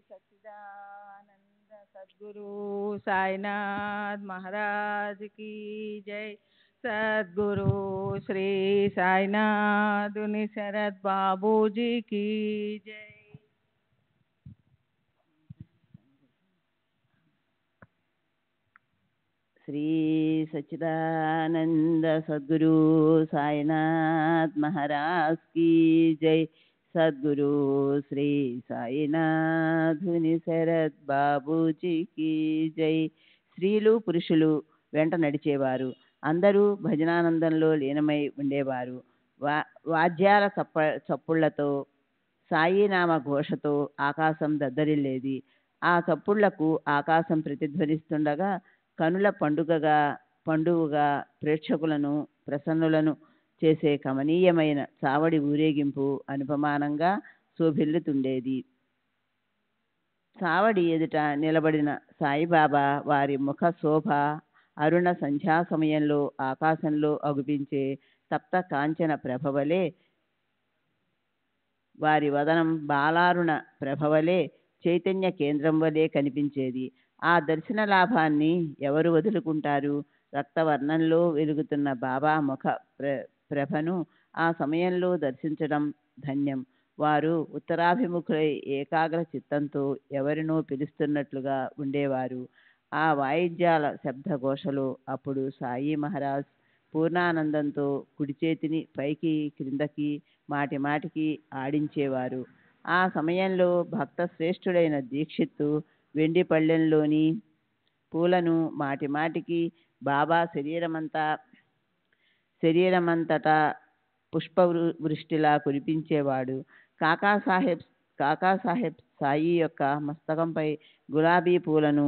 సచ్చిదానంద సద్గురు సాయినాథ్ మహారాజ్ की जय। सद्गुरु श्री साईनाथुनि शरद बाबू जी की जय। శ్రీ సచ్చిదానంద సద్గురు సాయినాథ్ మహారాజ్ की जय। సద్గురు శ్రీ సాయినాథుని శరద్ బాబూజీ की जय। స్త్రీలు పురుషులు వెంట నడిచేవారు. అందరూ భజనానందంలో లీనమై ఉండేవారు. వాద్యాల చప్పుళ్లతో సాయినామ ఘోషతో ఆకాశం దద్దరిల్లేది. ఆ చప్పుళ్లకు ఆకాశం ప్రతిధ్వనిస్తుండగా కనుల పండుగగా ప్రేక్షకులను ప్రసన్నులను చేసే కమనీయమైన చావడి ఊరేగింపు అనుపమానంగా శోభిల్లుతుండేది. చావడి ఎదుట నిలబడిన సాయిబాబా వారి ముఖ శోభ అరుణ సంధ్యా సమయంలో ఆకాశంలో అగుపించే తప్త కాంచన ప్రభవలే, వారి వదనం బాలారుణ ప్రభవలే చైతన్య కేంద్రం వలె కనిపించేది. ఆ దర్శన లాభాన్ని ఎవరు వదులుకుంటారు? రక్తవర్ణంలో వెలుగుతున్న బాబా ముఖ ప్రభను ఆ సమయంలో దర్శించడం ధన్యం. వారు ఉత్తరాభిముఖులై ఏకాగ్ర చిత్తంతో ఎవరినో పిలుస్తున్నట్లుగా ఉండేవారు. ఆ వాయిద్యాల శబ్దఘోషలో అప్పుడు సాయి మహారాజ్ పూర్ణానందంతో కుడి చేతిని పైకి క్రిందకి మాటి మాటికి ఆడించేవారు. ఆ సమయంలో భక్త శ్రేష్ఠుడైన దీక్షిత్తు వెండి పళ్ళెంలోని పూలను మాటి మాటికి బాబా శరీరమంతటా పుష్పవృష్టిలా కురిపించేవాడు. కాకాసాహెబ్ సాయి యొక్క మస్తకంపై గులాబీ పూలను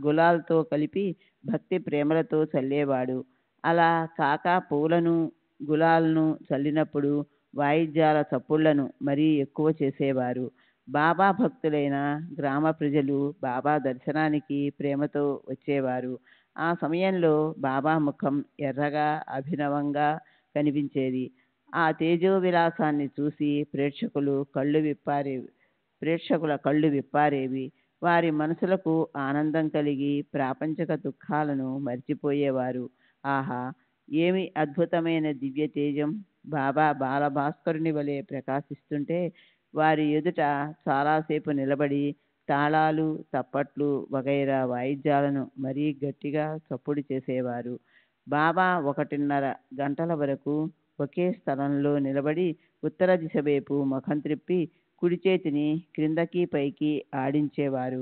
గులాల్తో కలిపి భక్తి ప్రేమలతో చల్లేవాడు. అలా కాకా పూలను గులాలను చల్లినప్పుడు వాయిద్యాల చప్పుళ్లను మరీ ఎక్కువ చేసేవారు. బాబా భక్తులైన గ్రామ ప్రజలు బాబా దర్శనానికి ప్రేమతో వచ్చేవారు. ఆ సమయంలో బాబా ముఖం ఎర్రగా అభినవంగా కనిపించేది. ఆ తేజో విలాసాన్ని చూసి ప్రేక్షకుల కళ్ళు విప్పారేవి. వారి మనసులకు ఆనందం కలిగి ప్రాపంచక దుఃఖాలను మర్చిపోయేవారు. ఆహా, ఏమి అద్భుతమైన దివ్య తేజం! బాబా బాలభాస్కరుని వలె ప్రకాశిస్తుంటే వారి ఎదుట చాలాసేపు నిలబడి తాళాలు, తప్పట్లు వగైరా వాయిద్యాలను మరీ గట్టిగా చప్పుడు చేసేవారు. బాబా 1.5 గంటల వరకు ఒకే స్థలంలో నిలబడి ఉత్తర దిశ వైపు ముఖం త్రిప్పి కుడి చేతిని క్రిందకి పైకి ఆడించేవారు.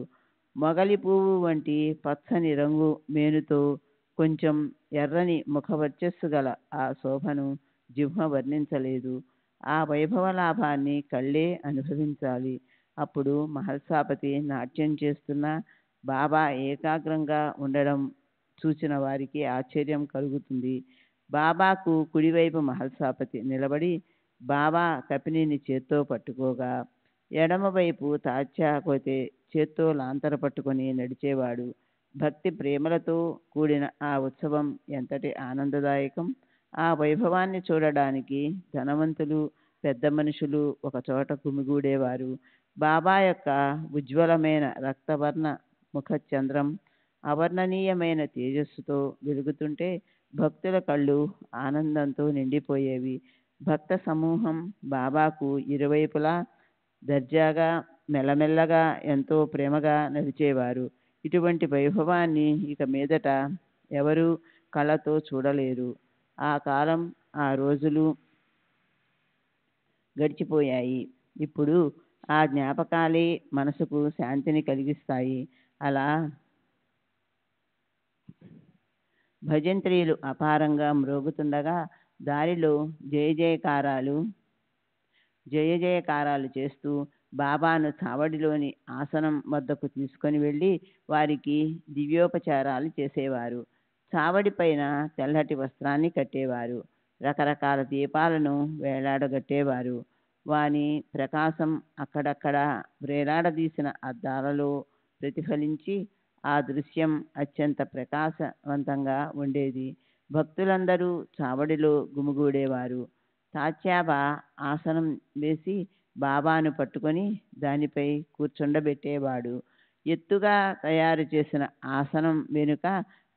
మొగలి పువ్వు వంటి పచ్చని రంగు మేనుతో కొంచెం ఎర్రని ముఖ వర్చస్సు గల ఆ శోభను జిహ్వ వర్ణించలేదు. ఆ వైభవ లాభాన్ని కళ్ళే అనుభవించాలి. అప్పుడు మహల్సాపతి నాట్యం చేస్తున్న బాబా ఏకాగ్రంగా ఉండడం చూసిన వారికి ఆశ్చర్యం కలుగుతుంది. బాబాకు కుడివైపు మహల్సాపతి నిలబడి బాబా కపినిని చేత్తో పట్టుకోగా, ఎడమవైపు తాత్యాకోతే చేత్తో లాంతర పట్టుకొని నడిచేవాడు. భక్తి ప్రేమలతో కూడిన ఆ ఉత్సవం ఎంతటి ఆనందదాయకం! ఆ వైభవాన్ని చూడడానికి ధనవంతులు, పెద్ద మనుషులు ఒకచోట గుమిగూడేవారు. బాబా యొక్క ఉజ్వలమైన రక్తవర్ణ ముఖ చంద్రం అవర్ణనీయమైన తేజస్సుతో వెలుగుతుంటే భక్తుల కళ్ళు ఆనందంతో నిండిపోయేవి. భక్త సమూహం బాబాకు ఇరువైపులా దర్జాగా మెల్లమెల్లగా ఎంతో ప్రేమగా నడిచేవారు. ఇటువంటి వైభవాన్ని ఇక మీదట ఎవరు కళ్ళతో చూడలేరు. ఆ కాలం, ఆ రోజులు గడిచిపోయాయి. ఇప్పుడు ఆ జ్ఞాపకాలే మనసుకు శాంతిని కలిగిస్తాయి. అలా భజంత్రీలు అపారంగా మ్రోగుతుండగా దారిలో జయ జయకారాలు చేస్తూ బాబాను చావడిలోని ఆసనం వద్దకు తీసుకొని వెళ్ళి వారికి దివ్యోపచారాలు చేసేవారు. చావడి పైన తెల్లటి వస్త్రాన్ని కట్టేవారు. రకరకాల దీపాలను వేలాడగట్టేవారు. వాని ప్రకాశం అక్కడక్కడ వేలాడదీసిన అద్దాలలో ప్రతిఫలించి ఆ దృశ్యం అత్యంత ప్రకాశవంతంగా ఉండేది. భక్తులందరూ చావడిలో గుమిగూడేవారు. తాత్యాబా ఆసనం వేసి బాబాను పట్టుకొని దానిపై కూర్చుండబెట్టేవాడు. ఎత్తుగా తయారు చేసిన ఆసనం వెనుక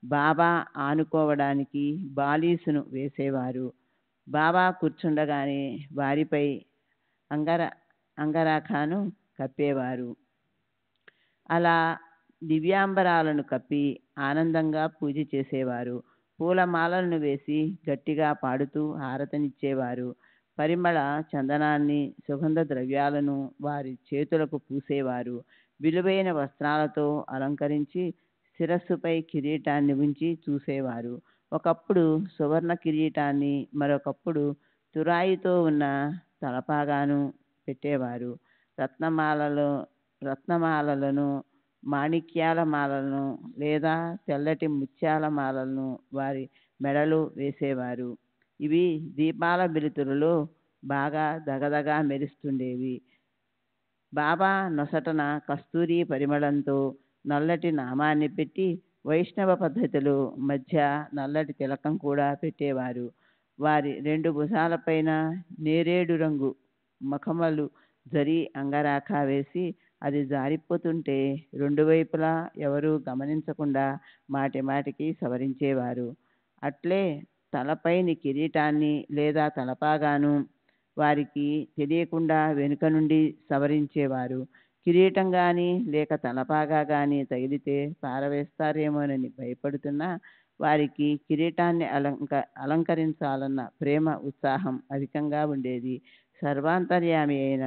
బాబా ఆనుకోవడానికి బాలీసును వేసేవారు. బాబా కూర్చుండగానే వారిపై అంగర అంగరాఖాను కప్పేవారు. అలా దివ్యాంబరాలను కప్పి ఆనందంగా పూజ చేసేవారు. పూలమాలలను వేసి గట్టిగా పాడుతూ హారతనిచ్చేవారు. పరిమళ చందనాన్ని, సుగంధ ద్రవ్యాలను వారి చేతులకు పూసేవారు. విలువైన వస్త్రాలతో అలంకరించి శిరస్సుపై కిరీటాన్ని ఉంచి చూసేవారు. ఒకప్పుడు సువర్ణ కిరీటాన్ని, మరొకప్పుడు తురాయితో ఉన్న తలపాగాను పెట్టేవారు. రత్నమాలలను, మాణిక్యాల మాలలను లేదా తెల్లటి ముత్యాల మాలలను వారి మెడలో వేసేవారు. ఇవి దీపాల వెలుతురులో బాగా దగదగా మెరుస్తుండేవి. బాబా నొసటన కస్తూరి పరిమళంతో నల్లటి నామాన్ని పెట్టి వైష్ణవ పద్ధతిలో మధ్య నల్లటి తిలకం కూడా పెట్టేవారు. వారి 2 భుజాలపైన నేరేడు రంగు మఖమలు జరి అంగరాఖ వేసి అది జారిపోతుంటే 2 వైపులా ఎవరూ గమనించకుండా మాటిమాటికి సవరించేవారు. అట్లే తలపైని కిరీటాన్ని లేదా తలపాగాను వారికి తెలియకుండా వెనుక నుండి సవరించేవారు. కిరీటం కానీ లేక తలపాగా కానీ తగిలితే పారవేస్తారేమోనని భయపడుతున్నా వారికి కిరీటాన్ని అలంకరించాలన్న ప్రేమ ఉత్సాహం అధికంగా ఉండేది. సర్వాంతర్యామి అయిన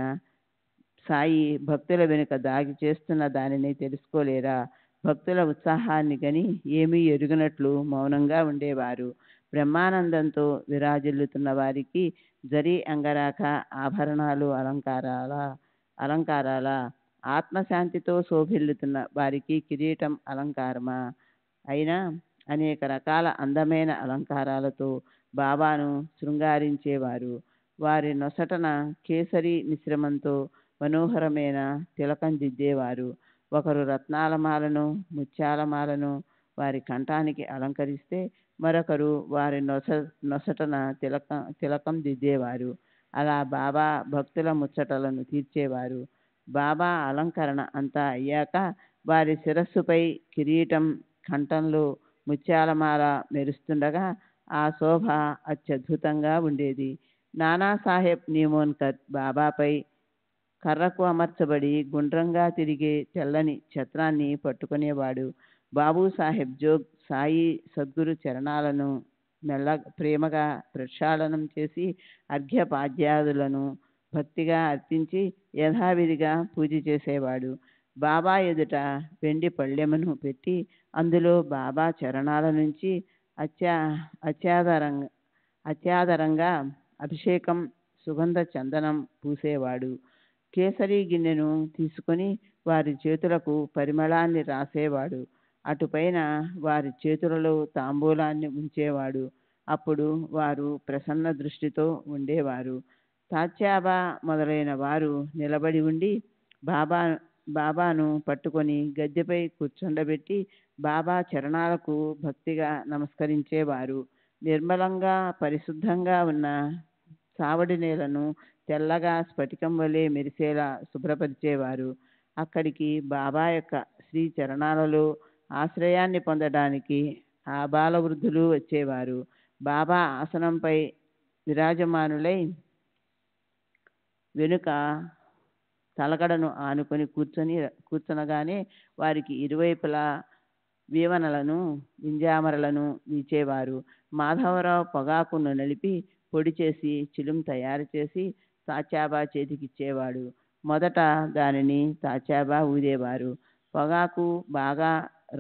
సాయి భక్తుల వెనుక దాగి చేస్తున్న దానిని తెలుసుకోలేరా? భక్తుల ఉత్సాహాన్ని గని ఏమీ ఎరుగనట్లు మౌనంగా ఉండేవారు. బ్రహ్మానందంతో విరాజిల్లుతున్న వారికి జరి అంగరాఖ ఆభరణాలు అలంకారాల ఆత్మశాంతితో శోభిల్లుతున్న వారికి కిరీటం అలంకారమా? అయినా అనేక రకాల అందమైన అలంకారాలతో బాబాను శృంగారించేవారు. వారి నొసటన కేసరి మిశ్రమంతో మనోహరమైన తిలకం దిద్దేవారు. ఒకరు రత్నాలమాలను, ముత్యాలమాలను వారి కంఠానికి అలంకరిస్తే మరొకరు వారి నొసటన తిలకం దిద్దేవారు. అలా బాబా భక్తుల ముచ్చటలను తీర్చేవారు. బాబా అలంకరణ అంతా అయ్యాక వారి శిరస్సుపై కిరీటం, కంఠంలో ముత్యాలమాల మెరుస్తుండగా ఆ శోభ అత్యద్భుతంగా ఉండేది. నానాసాహెబ్ నీమోన్కర్ బాబాపై కర్రకు అమర్చబడి గుండ్రంగా తిరిగే తెల్లని ఛత్రాన్ని పట్టుకునేవాడు. బాబూసాహెబ్ జోగ్ సాయి సద్గురు చరణాలను ప్రేమగా ప్రక్షాళనం చేసి అర్ఘ్యపాద్యాదులను భక్తిగా అర్పించి యథావిధిగా పూజ చేసేవాడు. బాబా ఎదుట వెండి పళ్ళెమును పెట్టి అందులో బాబా చరణాల నుంచి అత్యాదరంగా అభిషేకం, సుగంధ చందనం పూసేవాడు. కేసరి గిన్నెను తీసుకొని వారి చేతులకు పరిమళాన్ని రాసేవాడు. అటుపైన వారి చేతులలో తాంబూలాన్ని ఉంచేవాడు. అప్పుడు వారు ప్రసన్న దృష్టితో ఉండేవారు. తాత్యాబా మొదలైన వారు నిలబడి ఉండి బాబాను పట్టుకొని గద్దెపై కూర్చుండబెట్టి బాబా చరణాలకు భక్తిగా నమస్కరించేవారు. నిర్మలంగా పరిశుద్ధంగా ఉన్న సావడి నేలను తెల్లగా స్ఫటికం వలె మెరిసేలా శుభ్రపరిచేవారు. అక్కడికి బాబా యొక్క శ్రీ చరణాలలో ఆశ్రయాన్ని పొందడానికి ఆబాల వృద్ధులు వచ్చేవారు. బాబా ఆసనంపై విరాజమానులై వెనుక తలగడను ఆనుకొని కూర్చునగానే వారికి ఇరువైపులా వీవనలను, వింజామరలను వీచేవారు. మాధవరావు పొగాకును నలిపి పొడి చేసి చిలుం తయారు చేసి తాత్యాబా చేతికిచ్చేవాడు. మొదట దానిని తాత్యాబా ఊదేవారు. పొగాకు బాగా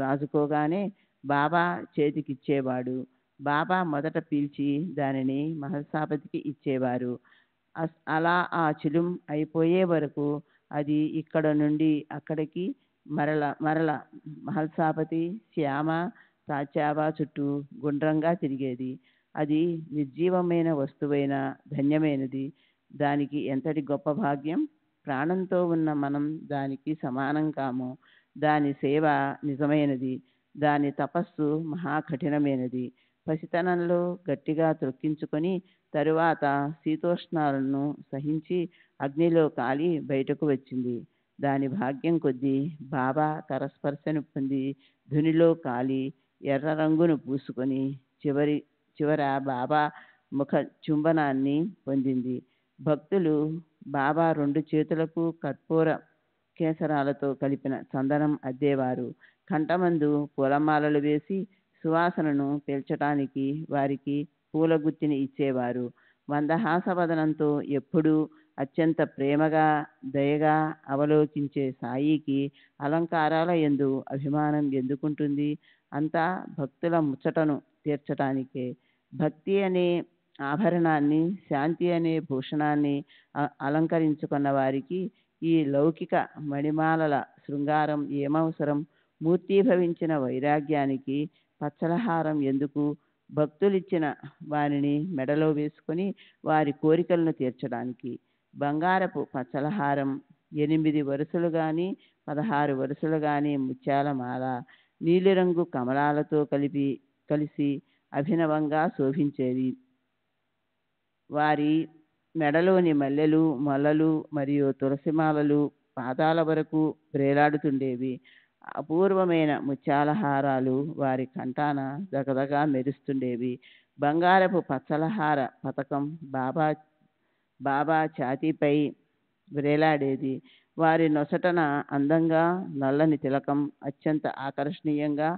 రాజుకోగానే బాబా చేతికిచ్చేవాడు. బాబా మొదట పీల్చి దానిని మహల్సాపతికి ఇచ్చేవారు. అలా ఆ చిలుం అయిపోయే వరకు అది ఇక్కడ నుండి అక్కడికి మరల మహల్సాపతి, శ్యామ, తాత్యాబా చుట్టూ గుండ్రంగా తిరిగేది. అది నిర్జీవమైన వస్తువైన ధన్యమైనది. దానికి ఎంతటి గొప్ప భాగ్యం! ప్రాణంతో ఉన్న మనం దానికి సమానం కాము. దాని సేవ నిజమైనది. దాని తపస్సు మహాకఠినమైనది. పసితనంలో గట్టిగా త్రొక్కించుకొని తరువాత శీతోష్ణాలను సహించి అగ్నిలో కాలి బయటకు వచ్చింది. దాని భాగ్యం కొద్దీ బాబా కరస్పర్శను పొంది ధునిలో కాలి ఎర్ర రంగును పూసుకొని చివర బాబా ముఖ చుంబనాన్ని పొందింది. భక్తులు బాబా 2 చేతులకు కర్పూర కేసరాలతో కలిపిన చందనం అద్దేవారు. కంఠమందు పూలమాలలు వేసి సువాసనను పీల్చటానికి వారికి పూల గుత్తిని ఇచ్చేవారు. మందహాసవదనంతో ఎప్పుడూ అత్యంత ప్రేమగా దయగా అవలోకించే సాయికి అలంకారాల యందు అభిమానం ఎందుకుంటుంది? అంతా భక్తుల ముచ్చటను తీర్చటానికే. భక్తి అనే ఆభరణాన్ని, శాంతి అనే భూషణాన్ని అలంకరించుకున్న వారికి ఈ లౌకిక మణిమాలల శృంగారం ఏమవసరం? మూర్తీభవించిన వైరాగ్యానికి పచ్చలహారం ఎందుకు? భక్తులిచ్చిన వారిని మెడలో వేసుకొని వారి కోరికలను తీర్చడానికి. బంగారపు పచ్చలహారం 8 వరుసలు గాని 16 వరుసలు గాని ముత్యాల మాల నీలిరంగు కమలాలతో కలిసి అభినవంగా శోభించేది. వారి మెడలోని మల్లెలు, మొల్లలు మరియు తులసిమాలలు పాదాల వరకు వ్రేలాడుతుండేవి. అపూర్వమైన ముత్యాలహారాలు వారి కంఠాన దగదగా మెరుస్తుండేవి. బంగారపు పచ్చలహార పతకం బాబా ఛాతీపై వ్రేలాడేది. వారి నొసటన అందంగా నల్లని తిలకం అత్యంత ఆకర్షణీయంగా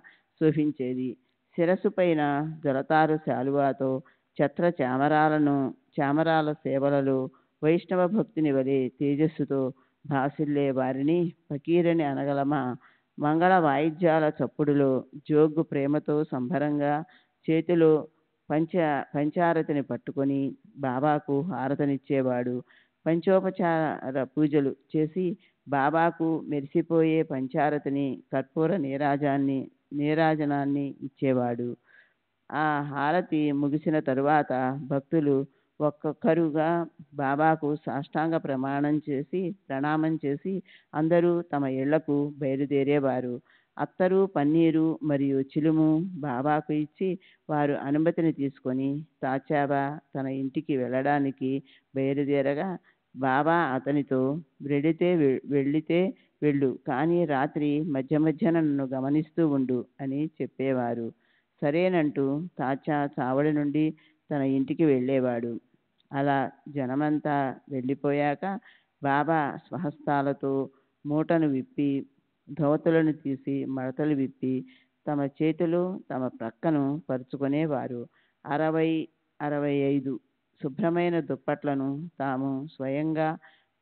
శోభించేది. శిరస్సు పైన జలతారు శాలువాతో ఛత్ర చామరాల సేవలలో వైష్ణవ భక్తుని వలె తేజస్సుతో భాసిల్లే వారిని ఫకీరని అనగలమా? మంగళ వాయిద్యాల చప్పుడులో జోగ్గు ప్రేమతో సంభరంగా చేతిలో పంచారతిని పట్టుకొని బాబాకు హారతనిచ్చేవాడు. పంచోపచార పూజలు చేసి బాబాకు మెరిసిపోయే పంచారతిని, కర్పూర నీరాజనాన్ని ఇచ్చేవాడు. ఆ హారతి ముగిసిన తరువాత భక్తులు ఒక్కొక్కరుగా బాబాకు సాష్టాంగ ప్రణామం చేసి అందరూ తమ ఇళ్లకు బయలుదేరేవారు. అత్తరు, పన్నీరు మరియు చిలుము బాబాకు ఇచ్చి వారు అనుమతిని తీసుకొని తాచాబా తన ఇంటికి వెళ్ళడానికి బయలుదేరగా బాబా అతనితో వెళ్ళితే వెళ్ళు, కానీ రాత్రి మధ్యన నన్ను గమనిస్తూ ఉండు అని చెప్పేవారు. సరేనంటూ తాచా చావడి నుండి తన ఇంటికి వెళ్ళేవాడు. అలా జనమంతా వెళ్ళిపోయాక బాబా స్వహస్తాలతో మూటను విప్పి, ధోవతులను తీసి మడతలు విప్పి తమ చేతులు తమ ప్రక్కను పరుచుకునేవారు. 65 శుభ్రమైన దుప్పట్లను తాము స్వయంగా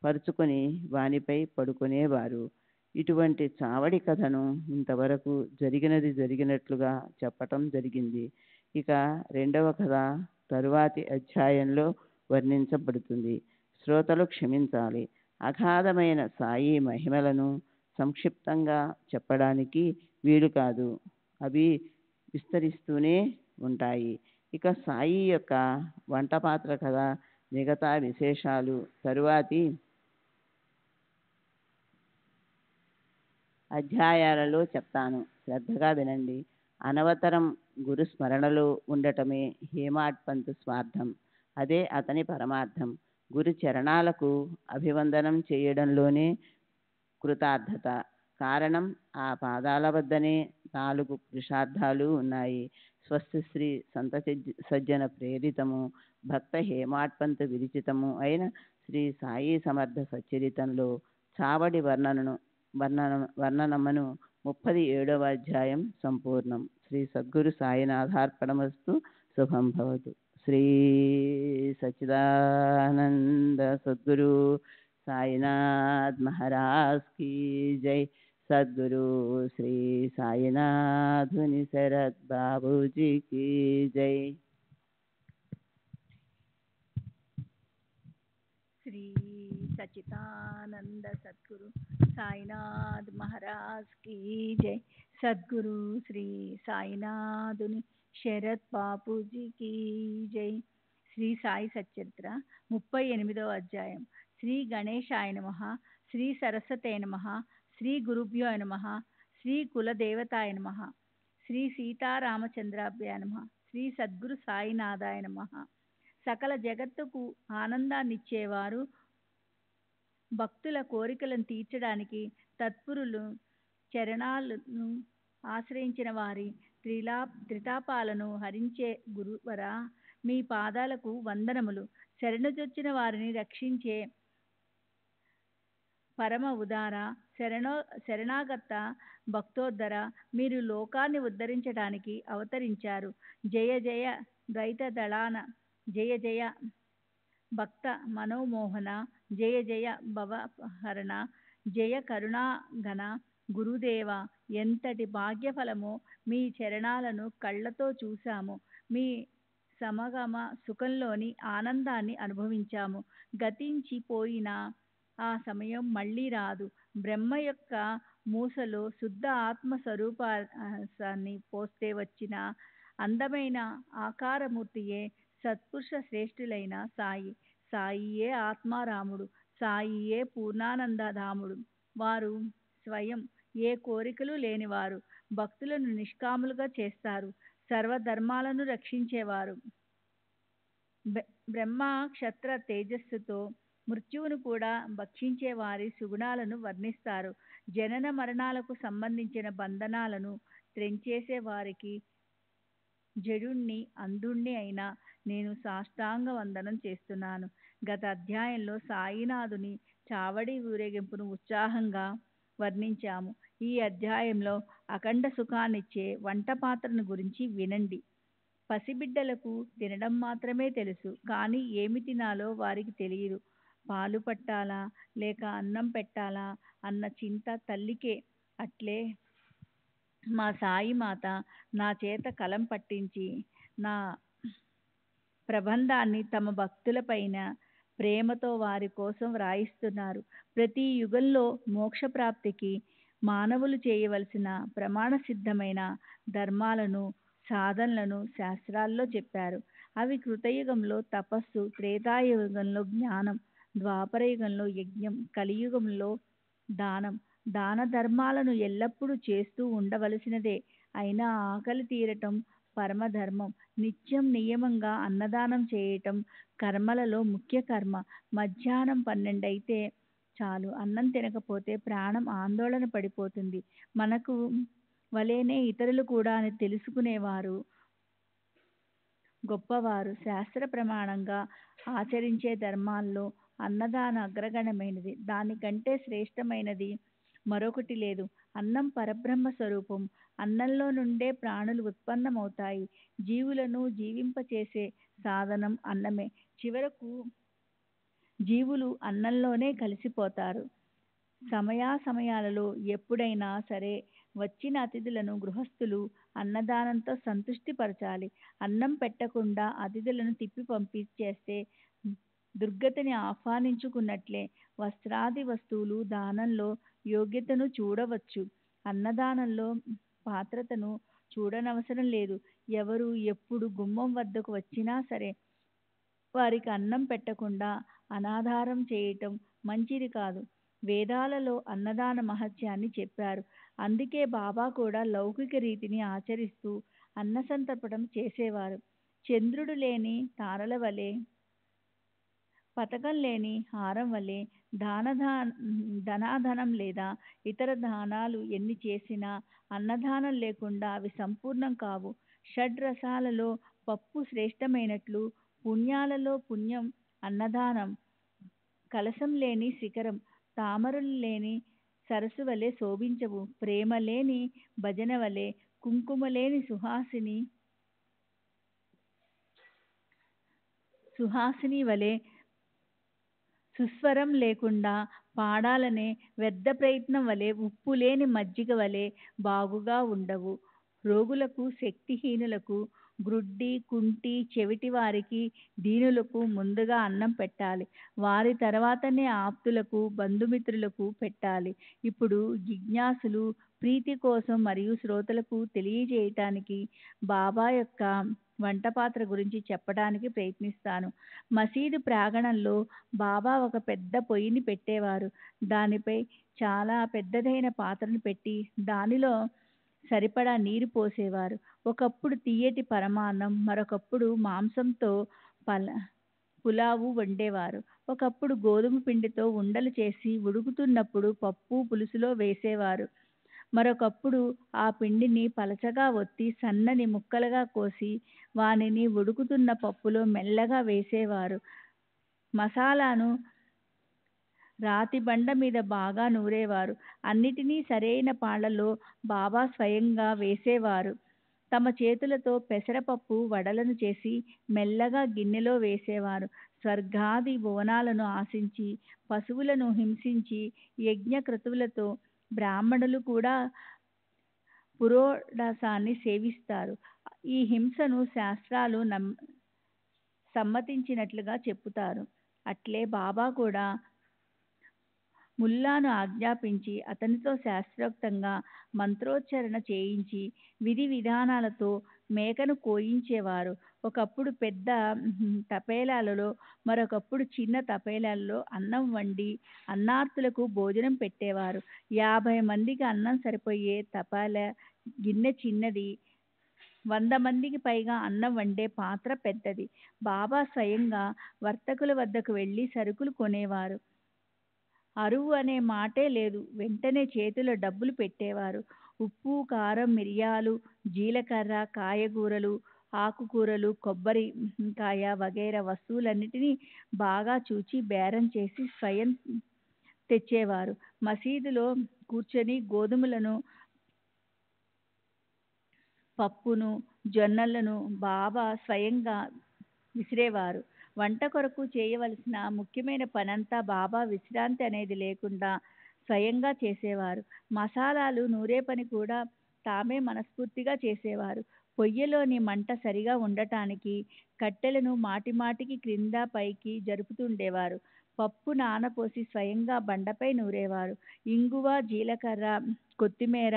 పరుచుకొని వానిపై పడుకునేవారు. ఇటువంటి చావడి కథను ఇంతవరకు జరిగినట్లుగా చెప్పటం జరిగింది. ఇక రెండవ కథ తరువాతి అధ్యాయంలో వర్ణించబడుతుంది. శ్రోతలు క్షమించాలి. అగాధమైన సాయి మహిమలను సంక్షిప్తంగా చెప్పడానికి వీలు కాదు. అవి విస్తరిస్తూనే ఉంటాయి. ఇక సాయి యొక్క వంటపాత్ర కథ మిగతా విశేషాలు తరువాతి అధ్యాయాలలో చెప్తాను. శ్రద్ధగా వినండి. అనవతరం గురు స్మరణలో ఉండటమే హేమాడ్ పంత్ స్వార్థం. అదే అతని పరమార్థం. గురు చరణాలకు అభివందనం చేయడంలోనే కృతార్థత. కారణం ఆ పాదాల వద్దనే 4 పురుషార్థాలు ఉన్నాయి. స్వస్తి శ్రీ సంత సజ్జన ప్రేరితము భక్త హేమాడ్ పంత్ విరచితము అయిన శ్రీ సాయి సమర్థ సచ్చరితంలో చావడి వర్ణనమును 37వ అధ్యాయం సంపూర్ణం. శ్రీ సద్గురు సాయినాథార్పణమస్తు. శుభం భవతు. శ్రీ సచ్చిదానంద సద్గురు సాయినాథ్ మహారాజ్ की जय. सद्गुरु श्री साईनाथ मुनि शरद बाबू जी की जय. श्री सच्चिदानंद सद्गुरु साईनाथ महाराज की जय. सद्गुरु श्री साईनाथुनि शरद बापू जी की जय. శ్రీ సాయి సచ్చరిత్ర 38వ అధ్యాయం. శ్రీ గణేశాయ నమః. శ్రీ సరస్వతే నమః. శ్రీ గురుభ్యో నమః. శ్రీ కులదేవతాయ నమః. శ్రీ సీతారామచంద్రాభ్యాయ నమః. శ్రీ సద్గురు సాయినాథాయ నమః. సకల జగత్తుకు ఆనందాన్నిచ్చేవారు. భక్తుల కోరికలను తీర్చడానికి తత్పురులు చరణాలను ఆశ్రయించిన వారి త్రితాపాలను హరించే గురువరా, మీ పాదాలకు వందనములు. శరణుజొచ్చిన వారిని రక్షించే పరమ ఉదార, శరణాగత భక్తోద్ధర, మీరు లోకాన్ని ఉద్ధరించడానికి అవతరించారు. జయ జయ ద్వైత దళాన, జయ జయ భక్త మనోమోహన, జయ జయ భవహరణ, జయ కరుణాఘన గురుదేవ. ఎంతటి భాగ్యఫలమో, మీ చరణాలను కళ్ళతో చూశాము. మీ సమగమ సుఖంలోని ఆనందాన్ని అనుభవించాము. గతించిపోయిన ఆ సమయం మళ్ళీ రాదు. బ్రహ్మ యొక్క మూసలో శుద్ధ ఆత్మ స్వరూపాన్ని పోస్తే వచ్చిన అందమైన ఆకారమూర్తియే సత్పురుష శ్రేష్ఠులైన సాయి. సాయియే ఆత్మారాముడు, సాయియే పూర్ణానందధాముడు. వారు స్వయం ఏ కోరికలు లేనివారు. భక్తులను నిష్కాములుగా చేస్తారు. సర్వధర్మాలను రక్షించేవారు. బ్రహ్మ క్షత్ర తేజస్సుతో మృత్యువును కూడా భక్షించే వారి సుగుణాలను వర్ణిస్తారు. జనన మరణాలకు సంబంధించిన బంధనాలను త్రెంచేసే వారికి జడుణ్ణి అంధుణ్ణి అయినా నేను సాష్టాంగ వందనం చేస్తున్నాను. గత అధ్యాయంలో సాయినాథుని చావడి ఊరేగింపును ఉత్సాహంగా వర్ణించాము. ఈ అధ్యాయంలో అఖండ సుఖాన్నిచ్చే వంట పాత్రను గురించి వినండి. పసిబిడ్డలకు తినడం మాత్రమే తెలుసు, కానీ ఏమి తినాలో వారికి తెలియదు. పాలు పట్టాలా లేక అన్నం పెట్టాలా అన్న చింత తల్లికే. అట్లే మా సాయి మాత నా చేత కలం పట్టించి నా ప్రబంధాన్ని తమ భక్తులపైన ప్రేమతో వారి కోసం వ్రాయిస్తున్నారు. ప్రతి యుగంలో మోక్షప్రాప్తికి మానవులు చేయవలసిన ప్రమాణ సిద్ధమైన ధర్మాలను, సాధనలను శాస్త్రాల్లో చెప్పారు. అవి కృతయుగంలో తపస్సు, త్రేతాయుగంలో జ్ఞానం, ద్వాపరయుగంలో యజ్ఞం, కలియుగంలో దానం. దాన ధర్మాలను ఎల్లప్పుడూ చేస్తూ ఉండవలసినదే. అయినా ఆకలి తీరటం పరమధర్మం. నిత్యం నియమంగా అన్నదానం చేయటం కర్మలలో ముఖ్య కర్మ. మధ్యాహ్నం 12 అయితే చాలు, అన్నం తినకపోతే ప్రాణం ఆందోళన పడిపోతుంది. మనకు వలేనే ఇతరులు కూడా అని తెలుసుకునేవారు గొప్పవారు. శాస్త్ర ప్రమాణంగా ఆచరించే ధర్మాల్లో అన్నదాన అగ్రగణమైనది. దానికంటే శ్రేష్టమైనది మరొకటి లేదు. అన్నం పరబ్రహ్మ స్వరూపం. అన్నంలో నుండే ప్రాణులు ఉత్పన్నమవుతాయి. జీవులను జీవింపచేసే సాధనం అన్నమే. చివరకు జీవులు అన్నంలోనే కలిసిపోతారు. సమయాలలో ఎప్పుడైనా సరే వచ్చిన అతిథులను గృహస్థులు అన్నదానంతో సంతృష్టి పరచాలి. అన్నం పెట్టకుండా అతిథులను తిప్పి పంపించేస్తే దుర్గతిని ఆహ్వానించుకున్నట్లే. వస్త్రాది వస్తువులు దానంలో యోగ్యతను చూడవచ్చు, అన్నదానంలో పాత్రతను చూడనవసరం లేదు. ఎవరు ఎప్పుడు గుమ్మం వద్దకు వచ్చినా సరే వారికి అన్నం పెట్టకుండా అనాధారం చేయటం మంచిది కాదు. వేదాలలో అన్నదాన మహత్యాన్ని చెప్పారు. అందుకే బాబా కూడా లౌకిక రీతిని ఆచరిస్తూ అన్న సంతర్పణం చేసేవారు. చంద్రుడు లేని తారల వలె, పతకం లేని హారం వలె ధనాధనం లేదా ఇతర దానాలు ఎన్ని చేసినా అన్నదానం లేకుండా అవి సంపూర్ణం కావు. షడ్రసాలలో పప్పు శ్రేష్టమైనట్లు పుణ్యాలలో పుణ్యం అన్నదానం. కలశం లేని శిఖరం తామరలు లేని సరస్సు వలె శోభించవు. ప్రేమ లేని భజన వలె, కుంకుమ లేని సుహాసిని వలె, సుస్వరం లేకుండా పాడాలనే వ్యర్థ ప్రయత్నం వలె, ఉప్పు లేని మజ్జిగ వలె బాగుగా ఉండవు. రోగులకు, శక్తిహీనులకు, గ్రుడ్డి, కుంటి, చెవిటి వారికి, దీనులకు ముందుగా అన్నం పెట్టాలి. వారి తర్వాతనే ఆప్తులకు, బంధుమిత్రులకు పెట్టాలి. ఇప్పుడు జిజ్ఞాసులు ప్రీతి కోసం మరియు శ్రోతలకు తెలియజేయటానికి బాబా యొక్క వంటపాత్ర గురించి చెప్పడానికి ప్రయత్నిస్తాను. మసీదు ప్రాంగణంలో బాబా ఒక పెద్ద పొయ్యిని పెట్టేవారు. దానిపై చాలా పెద్దదైన పాత్రను పెట్టి దానిలో సరిపడా నీరు పోసేవారు. ఒకప్పుడు తీయటి పరమాన్నం, మరొకప్పుడు మాంసంతో పులావు వండేవారు. ఒకప్పుడు గోధుమ పిండితో ఉండలు చేసి ఉడుకుతున్నప్పుడు పప్పు పులుసులో వేసేవారు. మరొకప్పుడు ఆ పిండిని పలచగా ఒత్తి సన్నని ముక్కలుగా కోసి వానిని ఉడుకుతున్న పప్పులో మెల్లగా వేసేవారు. మసాలాను రాతి బండ మీద బాగా నూరేవారు. అన్నిటినీ సరైన పాళ్లలో బాబా స్వయంగా వేసేవారు. తమ చేతులతో పెసరపప్పు వడలను చేసి మెల్లగా గిన్నెలో వేసేవారు. స్వర్గాది భువనాలను ఆశించి పశువులను హింసించి యజ్ఞక్రతువులతో బ్రాహ్మణులు కూడా పురోడాసాన్ని సేవిస్తారు. ఈ హింసను శాస్త్రాలు సమ్మతించినట్లుగా చెప్పుతారు. అట్లే బాబా కూడా ముల్లాను ఆజ్ఞాపించి అతనితో శాస్త్రోక్తంగా మంత్రోచ్చారణ చేయించి విధి విధానాలతో మేకను కోయించేవారు. ఒకప్పుడు పెద్ద తపేలాలలో మరొకప్పుడు చిన్న తపేలాలలో అన్నం వండి అన్నార్తులకు భోజనం పెట్టేవారు. 50 మందికి అన్నం సరిపోయే తపాలా గిన్నె చిన్నది, 100 మందికి పైగా అన్నం వండే పాత్ర పెద్దది. బాబా స్వయంగా వర్తకుల వద్దకు వెళ్ళి సరుకులు కొనేవారు. అరువు అనే మాటే లేదు. వెంటనే చేతిలో డబ్బులు పెట్టేవారు. ఉప్పు, కారం, మిరియాలు, జీలకర్ర, కాయగూరలు, ఆకుకూరలు, కొబ్బరికాయ వగైరా వస్తువులన్నిటినీ బాగా చూచి బేరం చేసి స్వయం తెచ్చేవారు. మసీదులో కూర్చొని గోధుమలను, పప్పును, జొన్నలను బాబా స్వయంగా విసిరేవారు. వంట కొరకు చేయవలసిన ముఖ్యమైన పనంతా బాబా విశ్రాంతి అనేది లేకుండా స్వయంగా చేసేవారు. మసాలాలు నూరే పని కూడా తామే మనస్ఫూర్తిగా చేసేవారు. పొయ్యిలోని మంట సరిగా ఉండటానికి కట్టెలను మాటిమాటికి క్రింద పైకి జరుపుతుండేవారు. పప్పు నానపోసి స్వయంగా బండపై నూరేవారు. ఇంగువ, జీలకర్ర, కొత్తిమీర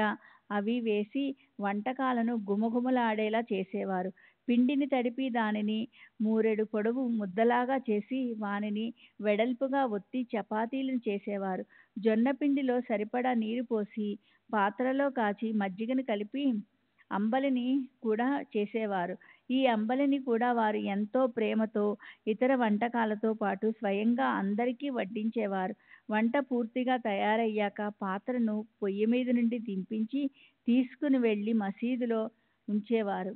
అవి వేసి వంటకాలను గుమగుమలాడేలా చేసేవారు. పిండిని తడిపి దానిని మూరెడు పొడవు ముద్దలాగా చేసి వానిని వెడల్పుగా ఒత్తి చపాతీలను చేసేవారు. జొన్న పిండిలో సరిపడా నీరు పోసి పాత్రలో కాచి మజ్జిగను కలిపి అంబలిని కూడా చేసేవారు. ఈ అంబలిని కూడా వారు ఎంతో ప్రేమతో ఇతర వంటకాలతో పాటు స్వయంగా అందరికీ వడ్డించేవారు. వంట పూర్తిగా తయారయ్యాక పాత్రను పొయ్యి మీద నుండి దింపించి తీసుకుని వెళ్ళి మసీదులో ఉంచేవారు.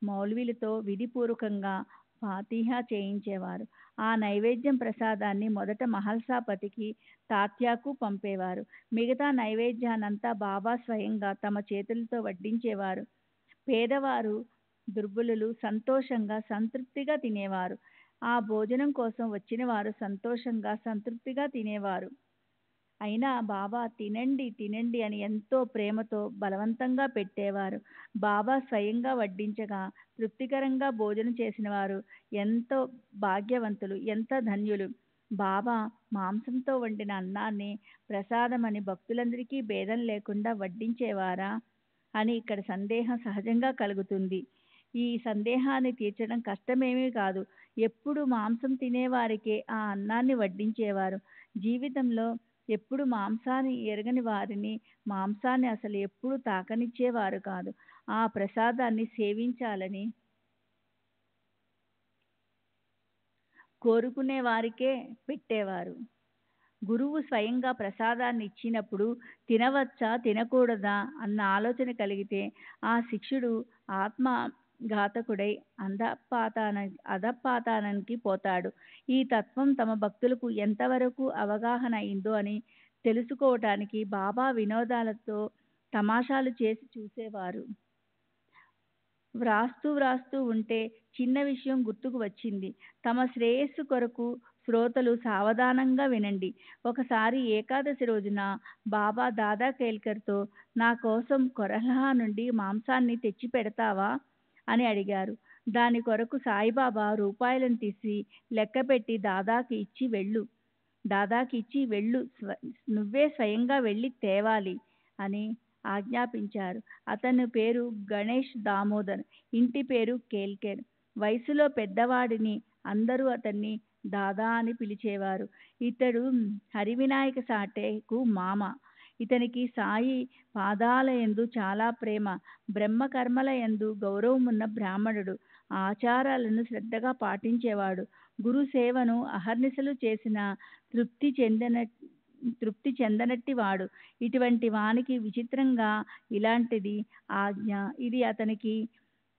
మౌల్వీలతో విధిపూర్వకంగా ఫాతిహా చేయించేవారు. ఆ నైవేద్యం ప్రసాదాన్ని మొదట మహల్సాపతికి, తాత్యాకు పంపేవారు. మిగతా నైవేద్యానంతా బాబా స్వయంగా తమ చేతులతో వడ్డించేవారు. పేదవారు, దుర్బలులు సంతోషంగా సంతృప్తిగా తినేవారు. ఆ భోజనం కోసం వచ్చిన వారు సంతోషంగా సంతృప్తిగా తినేవారు. అయినా బాబా తినండి తినండి అని ఎంతో ప్రేమతో బలవంతంగా పెట్టేవారు. బాబా స్వయంగా వడ్డించగా తృప్తికరంగా భోజనం చేసిన వారు ఎంతో భాగ్యవంతులు, ఎంత ధన్యులు. బాబా మాంసంతో వండిన అన్నాన్ని ప్రసాదమని భక్తులందరికీ భేదం లేకుండా వడ్డించేవారా అని ఇక్కడ సందేహం సహజంగా కలుగుతుంది. ఈ సందేహాన్ని తీర్చడం కష్టమేమీ కాదు. ఎప్పుడు మాంసం తినేవారికే ఆ అన్నాన్ని వడ్డించేవారు. జీవితంలో ఎప్పుడు మాంసాన్ని ఎరగని వారిని మాంసాన్ని అసలు ఎప్పుడు తాకనిచ్చేవారు కాదు. ఆ ప్రసాదాన్ని సేవించాలని కోరుకునే వారికే పెట్టేవారు. గురువు స్వయంగా ప్రసాదాన్ని ఇచ్చినప్పుడు తినవచ్చా తినకూడదా అన్న ఆలోచన కలిగితే ఆ శిష్యుడు ఆత్మఘాతకుడై అధపాతానానికి పోతాడు. ఈ తత్వం తమ భక్తులకు ఎంతవరకు అవగాహన అయిందో అని తెలుసుకోవటానికి బాబా వినోదాలతో తమాషాలు చేసి చూసేవారు. వ్రాస్తూ ఉంటే చిన్న విషయం గుర్తుకు వచ్చింది. తమ శ్రేయస్సు కొరకు శ్రోతలు సావధానంగా వినండి. ఒకసారి ఏకాదశి రోజున బాబా దాదా కేల్కర్తో నా కోసం కొరహా నుండి మాంసాన్ని తెచ్చి పెడతావా అని అడిగారు. దాని కొరకు సాయిబాబా రూపాయలను తీసి లెక్కపెట్టి దాదాకి ఇచ్చి వెళ్ళు, నువ్వే స్వయంగా వెళ్ళి తేవాలి అని ఆజ్ఞాపించారు. అతని పేరు గణేష్ దామోదర్, ఇంటి పేరు కేల్కర్. వయసులో పెద్దవాడిని అందరూ అతన్ని దాదా అని పిలిచేవారు. ఇతడు హరివినాయక సాటేకు మామ. ఇతనికి సాయి పాదాల యందు చాలా ప్రేమ. బ్రహ్మకర్మల యందు గౌరవమున్న బ్రాహ్మణుడు. ఆచారాలను శ్రద్ధగా పాటించేవాడు. గురు సేవను అహర్నిశలు చేసిన తృప్తి చెందిన తృప్తి చెందనట్టి వాడు. ఇటువంటి వానికి విచిత్రంగా ఇలాంటిది ఆజ్ఞ. ఇది అతనికి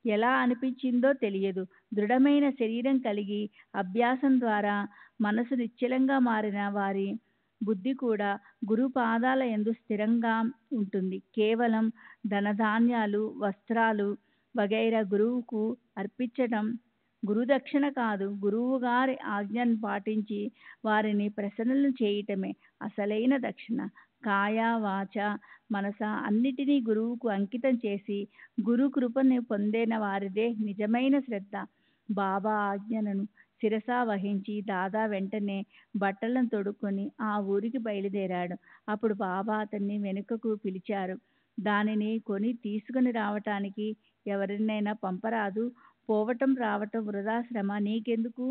ఎలా అనిపించిందో తెలియదు. దృఢమైన శరీరం కలిగి అభ్యాసం ద్వారా మనసు నిశ్చలంగా మారిన వారి బుద్ధి కూడా గురు పాదాల యందు స్థిరంగా ఉంటుంది. కేవలం ధనధాన్యాలు, వస్త్రాలు వగైరా గురువుకు అర్పించటం గురుదక్షిణ కాదు. గురువు గారి ఆజ్ఞను పాటించి వారిని ప్రసన్నులను చేయటమే అసలైన దక్షిణ. కాయ, వాచ, మనస అన్నిటినీ గురువుకు అంకితం చేసి గురు కృపను పొందిన వారిదే నిజమైన శ్రద్ధ. బాబా ఆజ్ఞలను శిరసా వహించి దాదా వెంటనే బట్టలను తొడుక్కొని ఆ ఊరికి బయలుదేరాడు. అప్పుడు బాబా అతన్ని వెనుకకు పిలిచారు. దానిని కొని తీసుకుని రావటానికి ఎవరినైనా పంపరాదు. పోవటం రావటం వృధా శ్రమ నీకెందుకు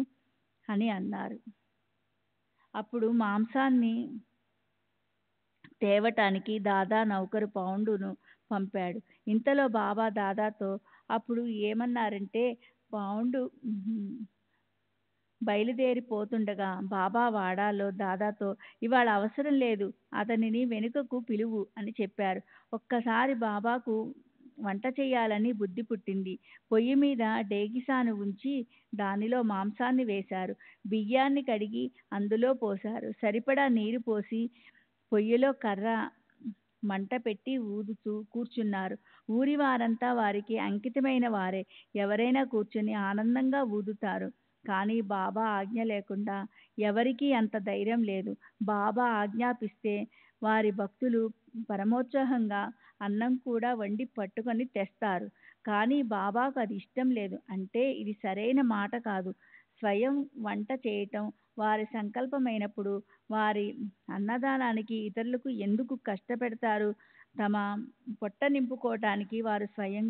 అని అన్నారు. అప్పుడు మాంసాన్ని తేవటానికి దాదా నౌకరు పౌండును పంపాడు. ఇంతలో బాబా దాదాతో అప్పుడు ఏమన్నారంటే, పౌండు బయలుదేరిపోతుండగా బాబా వాడాలో దాదాతో, ఇవాళ అవసరం లేదు, అతనిని వెనుకకు పిలువు అని చెప్పారు. ఒక్కసారి బాబాకు వంట చేయాలని బుద్ధి పుట్టింది. పొయ్యి మీద డేగిసాను ఉంచి దానిలో మాంసాన్ని వేశారు. బియ్యాన్ని కడిగి అందులో పోశారు. సరిపడా నీరు పోసి పొయ్యిలో కర్ర మంట పెట్టి ఊదుతూ కూర్చున్నారు. ఊరి వారంతా వారికి అంకితమైన వారే. ఎవరైనా కూర్చుని ఆనందంగా ఊదుతారు. కానీ బాబా ఆజ్ఞ లేకుండా ఎవరికీ అంత ధైర్యం లేదు. బాబా ఆజ్ఞాపిస్తే వారి భక్తులు పరమోత్సాహంగా అన్నం కూడా వండి పట్టుకొని తెస్తారు. కానీ బాబాకు అది ఇష్టం లేదు. అంటే ఇది సరైన మాట కాదు. స్వయం వంట చేయటం వారి సంకల్పమైనప్పుడు వారి అన్నదానానికి ఇతరులకు ఎందుకు కష్టపెడతారు? తమ పొట్ట నింపుకోవటానికి వారు స్వయం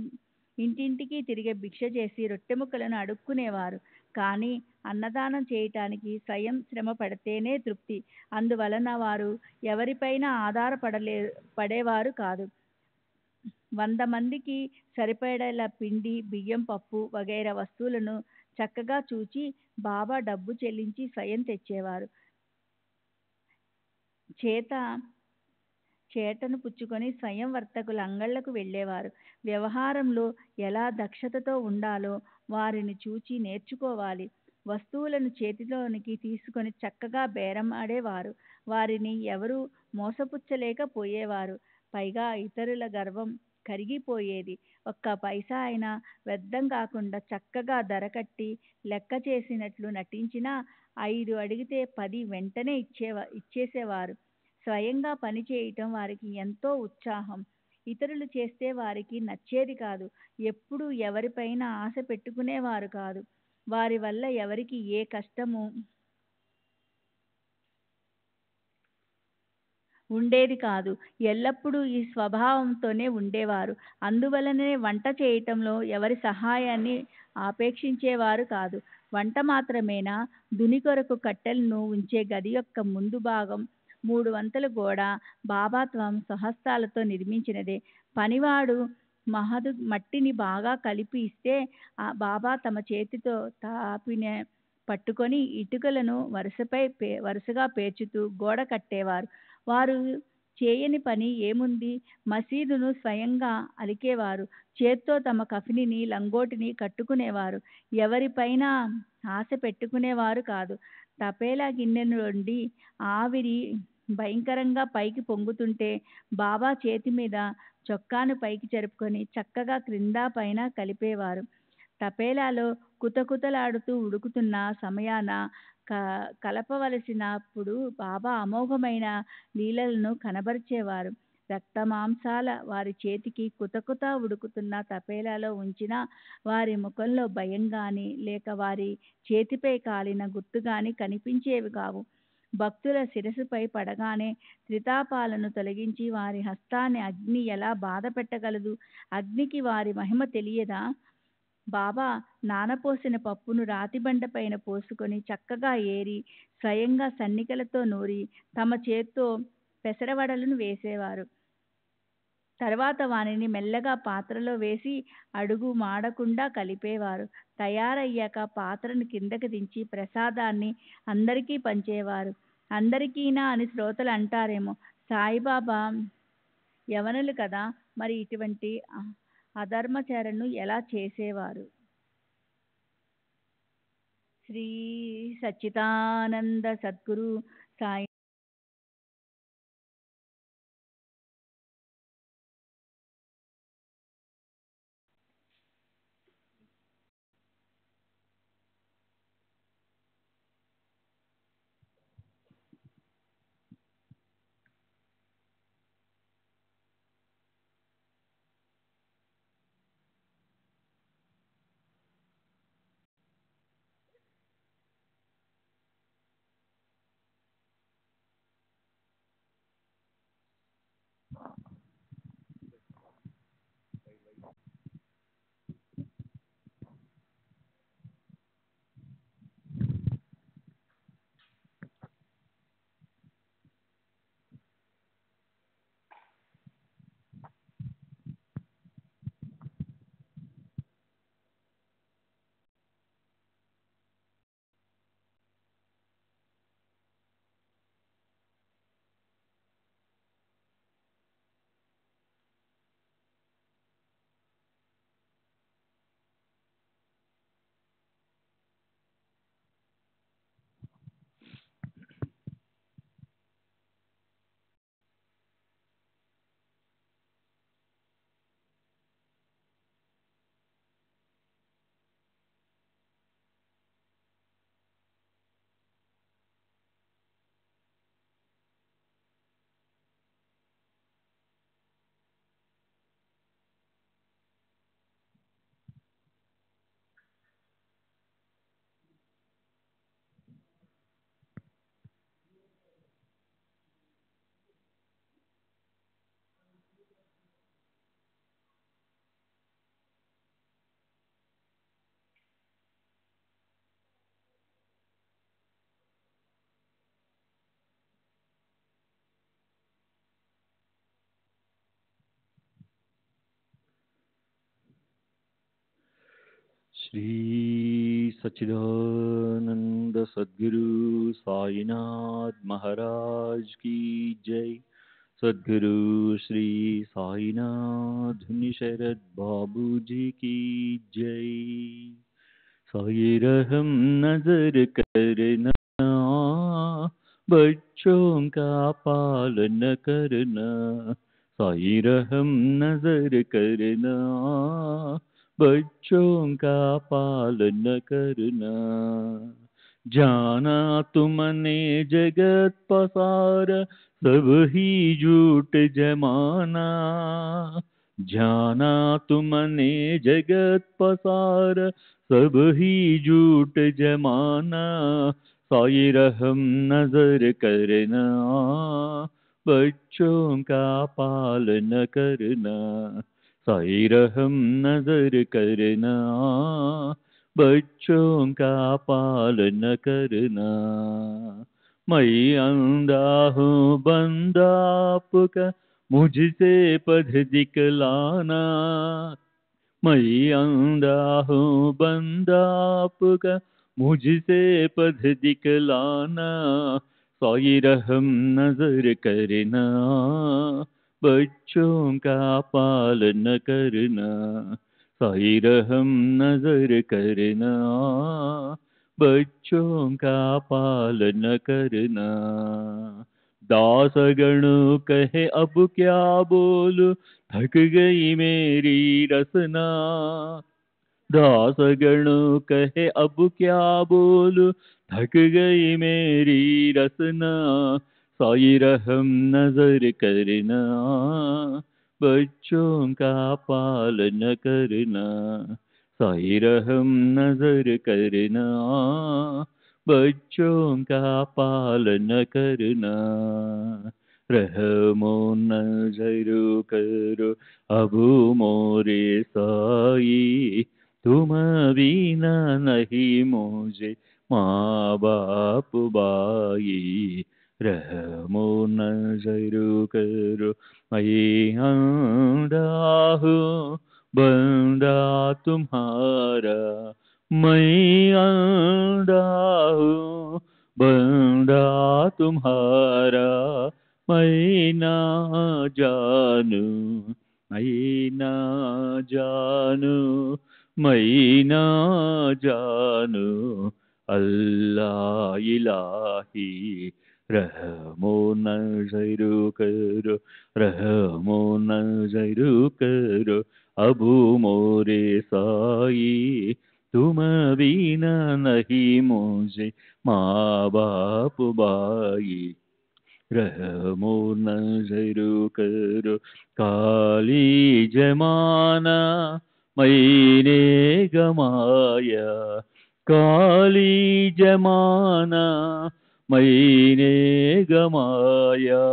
ఇంటింటికి తిరిగే భిక్ష చేసి రొట్టెముక్కలను అడుక్కునేవారు. కానీ అన్నదానం చేయటానికి స్వయం శ్రమ పడితేనే తృప్తి. అందువలన వారు ఎవరిపైనా పడేవారు కాదు. 100 మందికి సరిపడేలా పిండి, బియ్యం, పప్పు వగైరా వస్తువులను చక్కగా చూచి బాబా డబ్బు చెల్లించి స్వయం తెచ్చేవారు. చేటను పుచ్చుకొని స్వయం వర్తకుల అంగళ్లకు వెళ్ళేవారు. వ్యవహారంలో ఎలా దక్షతతో ఉండాలో వారిని చూచి నేర్చుకోవాలి. వస్తువులను చేతిలోనికి తీసుకొని చక్కగా బేరం ఆడేవారు. వారిని ఎవరూ మోసపుచ్చలేకపోయేవారు. పైగా ఇతరుల గర్వం కరిగిపోయేది. ఒక్క పైసా అయినా వ్యర్థం కాకుండా చక్కగా ధర కట్టి లెక్క చేసినట్లు నటించినా 5 అడిగితే 10 వెంటనే ఇచ్చేసేవారు. స్వయంగా పని చేయటం వారికి ఎంతో ఉత్సాహం. ఇతరులు చేస్తే వారికి నచ్చేది కాదు. ఎప్పుడూ ఎవరిపైన ఆశ పెట్టుకునేవారు కాదు. వారి వల్ల ఎవరికి ఏ కష్టము ఉండేది కాదు. ఎల్లప్పుడూ ఈ స్వభావంతోనే ఉండేవారు. అందువలనే వంట చేయటంలో ఎవరి సహాయాన్ని ఆపేక్షించేవారు కాదు. వంట మాత్రమేనా, దుని కొరకు కట్టెలను ఉంచే గది యొక్క ముందు భాగం 3 వంతుల గోడ బాబా తమ స్వహస్తాలతో నిర్మించినదే. పనివాడు మట్టిని బాగా కలిపి ఇస్తే ఆ బాబా తమ చేతితో తాపిన పట్టుకొని ఇటుకలను వరుసగా పేర్చుతూ గోడ కట్టేవారు. వారు చేయని పని ఏముంది? మసీదును స్వయంగా అలికేవారు. చేత్తో తమ కఫినిని, లంగోటిని కట్టుకునేవారు. ఎవరిపైన ఆశ పెట్టుకునేవారు కాదు. తపేలా గిన్నె నుండి ఆవిరి భయంకరంగా పైకి పొంగుతుంటే బాబా చేతి మీద చొక్కాను పైకి జరుపుకొని చక్కగా క్రింద పైన కలిపేవారు. తపేలాలో కుతకుతలాడుతూ ఉడుకుతున్న సమయాన కలపవలసినప్పుడు బాబా అమోఘమైన లీలలను కనబరిచేవారు. రక్తమాంసాల వారి చేతికి కుతకుత ఉడుకుతున్న తపేలాలో ఉంచిన వారి ముఖంలో భయం గాని లేక వారి చేతిపై కాలిన గుర్తు గాని కనిపించేవి కావు. భక్తుల శిరస్సుపై పడగానే త్రితాపాలను తొలగించి వారి హస్తాన్ని అగ్ని ఎలా బాధ పెట్టగలదు? అగ్నికి వారి మహిమ తెలియదా? బాబా నానపోసిన పప్పును రాతిబండ పైన పోసుకొని చక్కగా ఏరి స్వయంగా సన్నికలతో నూరి తమ చేత్తో పెసరవడలను వేసేవారు. తర్వాత వానిని మెల్లగా పాత్రలో వేసి అడుగు మాడకుండా కలిపేవారు. తయారయ్యాక పాత్రను కిందకి దించి ప్రసాదాన్ని అందరికీ పంచేవారు. అందరికీనా అని శ్రోతలు అంటారేమో. సాయిబాబా యవనులు కదా, మరి ఇటువంటి అధర్మచరణను ఎలా చేసేవారు? శ్రీ సచ్చిదానంద సద్గురు సాయి श्री सच्चिदानंद सद्गुरु साईनाथ महाराज की जय। सद्गुरु श्री साईनाथ शरद बाबू जी की जय। साई रहम नजर करना, बच्चों का पालन करना। साई रहम नजर करना, बच्चों का पालन करना। जाना तुमने जगत पसार, सब ही झूठ जमाना। जाना तुमने जगत पसार, सब ही झूठ जमाना। साई रहम नजर करना, बच्चों का पालन करना। साई रहम नजर करना, बच्चों का पालन करना। मैं अंधा हूँ बंदा आपका, मुझसे पथ दिखलाना। मैं अंधा हूँ बंदा आपका, मुझसे पथ दिखलाना। साई रहम नजर करना, बच्चों का पालन करना। साई रहम नजर करना, बच्चों का पालन करना। दासगण कहे अब क्या बोलूं, थक गई मेरी रसना। दासगण कहे अब क्या बोलूं, थक गई मेरी रसना। साई रहम नजर करना, बच्चों का पालन करना। साई रहम नजर करना, बच्चों का पालन करना। रहमो नजर करो अब मोरे साई, तुम बिना नहीं मुझे माँ बाप भाई। रहमो नजर करो मैं हूँ बंदा तुम्हारा, मैं अंधा हूँ बंदा तुम्हारा, मैं ना जानू, मैं ना जानू, मैं ना जानू, अल्लाह इलाही रहमो नज़र करो, रहमो नज़र करो, अबू मोरे साई, तुम बिना नहीं मुझे माँ बाप भाई, रहमो नज़र करो, काली जमाना मैंने गमाया, काली जमाना मैंने गमाया,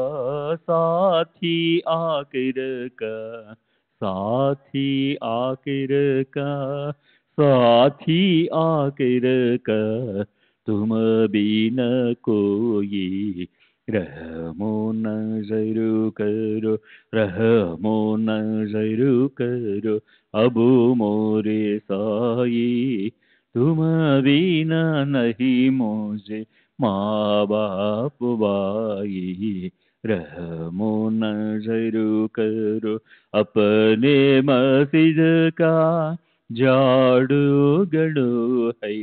साथी आखिर का, साथी आखिर का, साथी आखिर का, तुम बिना कोई, रहमो नज़र करो, रहमो नज़र करो, अबू मोरे साई, तुम बिना नहीं मुझे माँ बाप भाई, रहमो नज़र करो, अपने मस्जिद का झाड़ू गड़ो है,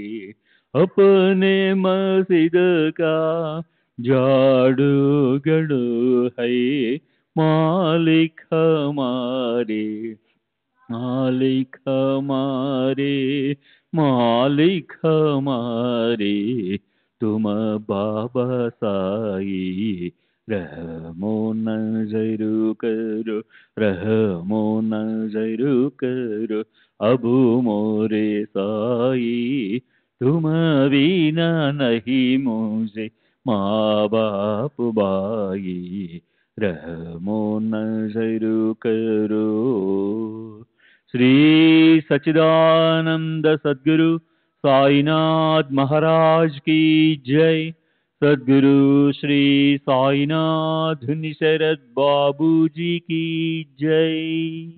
अपने मस्जिद का झाड़ू गड़ो है, मालिक हमारे, मालिक हमारे, मालिक हमारे, तुम बाबा साई, रहमो नज़र करो, रहमो नज़र करो, अबू मोरे साई, तुम बिना नहीं मुझे माँ बाप भाई, रहमो नज़र करो। श्री सच्चिदानंद सद्गुरु साईनाथ महाराज की जय। सद्गुरु श्री साईनाथ शरद बाबू जी की जय।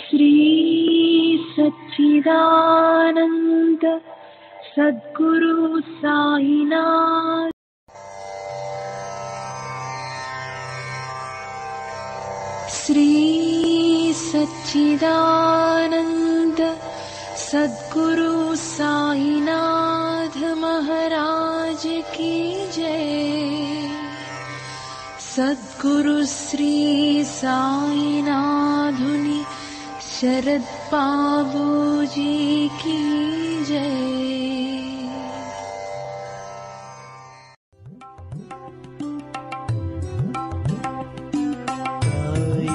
श्री सच्चिदानंद सद्गुरु साईनाथ। श्री सच्चिदानंद सद्गुरु साईनाथ महाराज की जय। सद्गुरु श्री साईनाथुनि शरद बाबू जी की जय। साई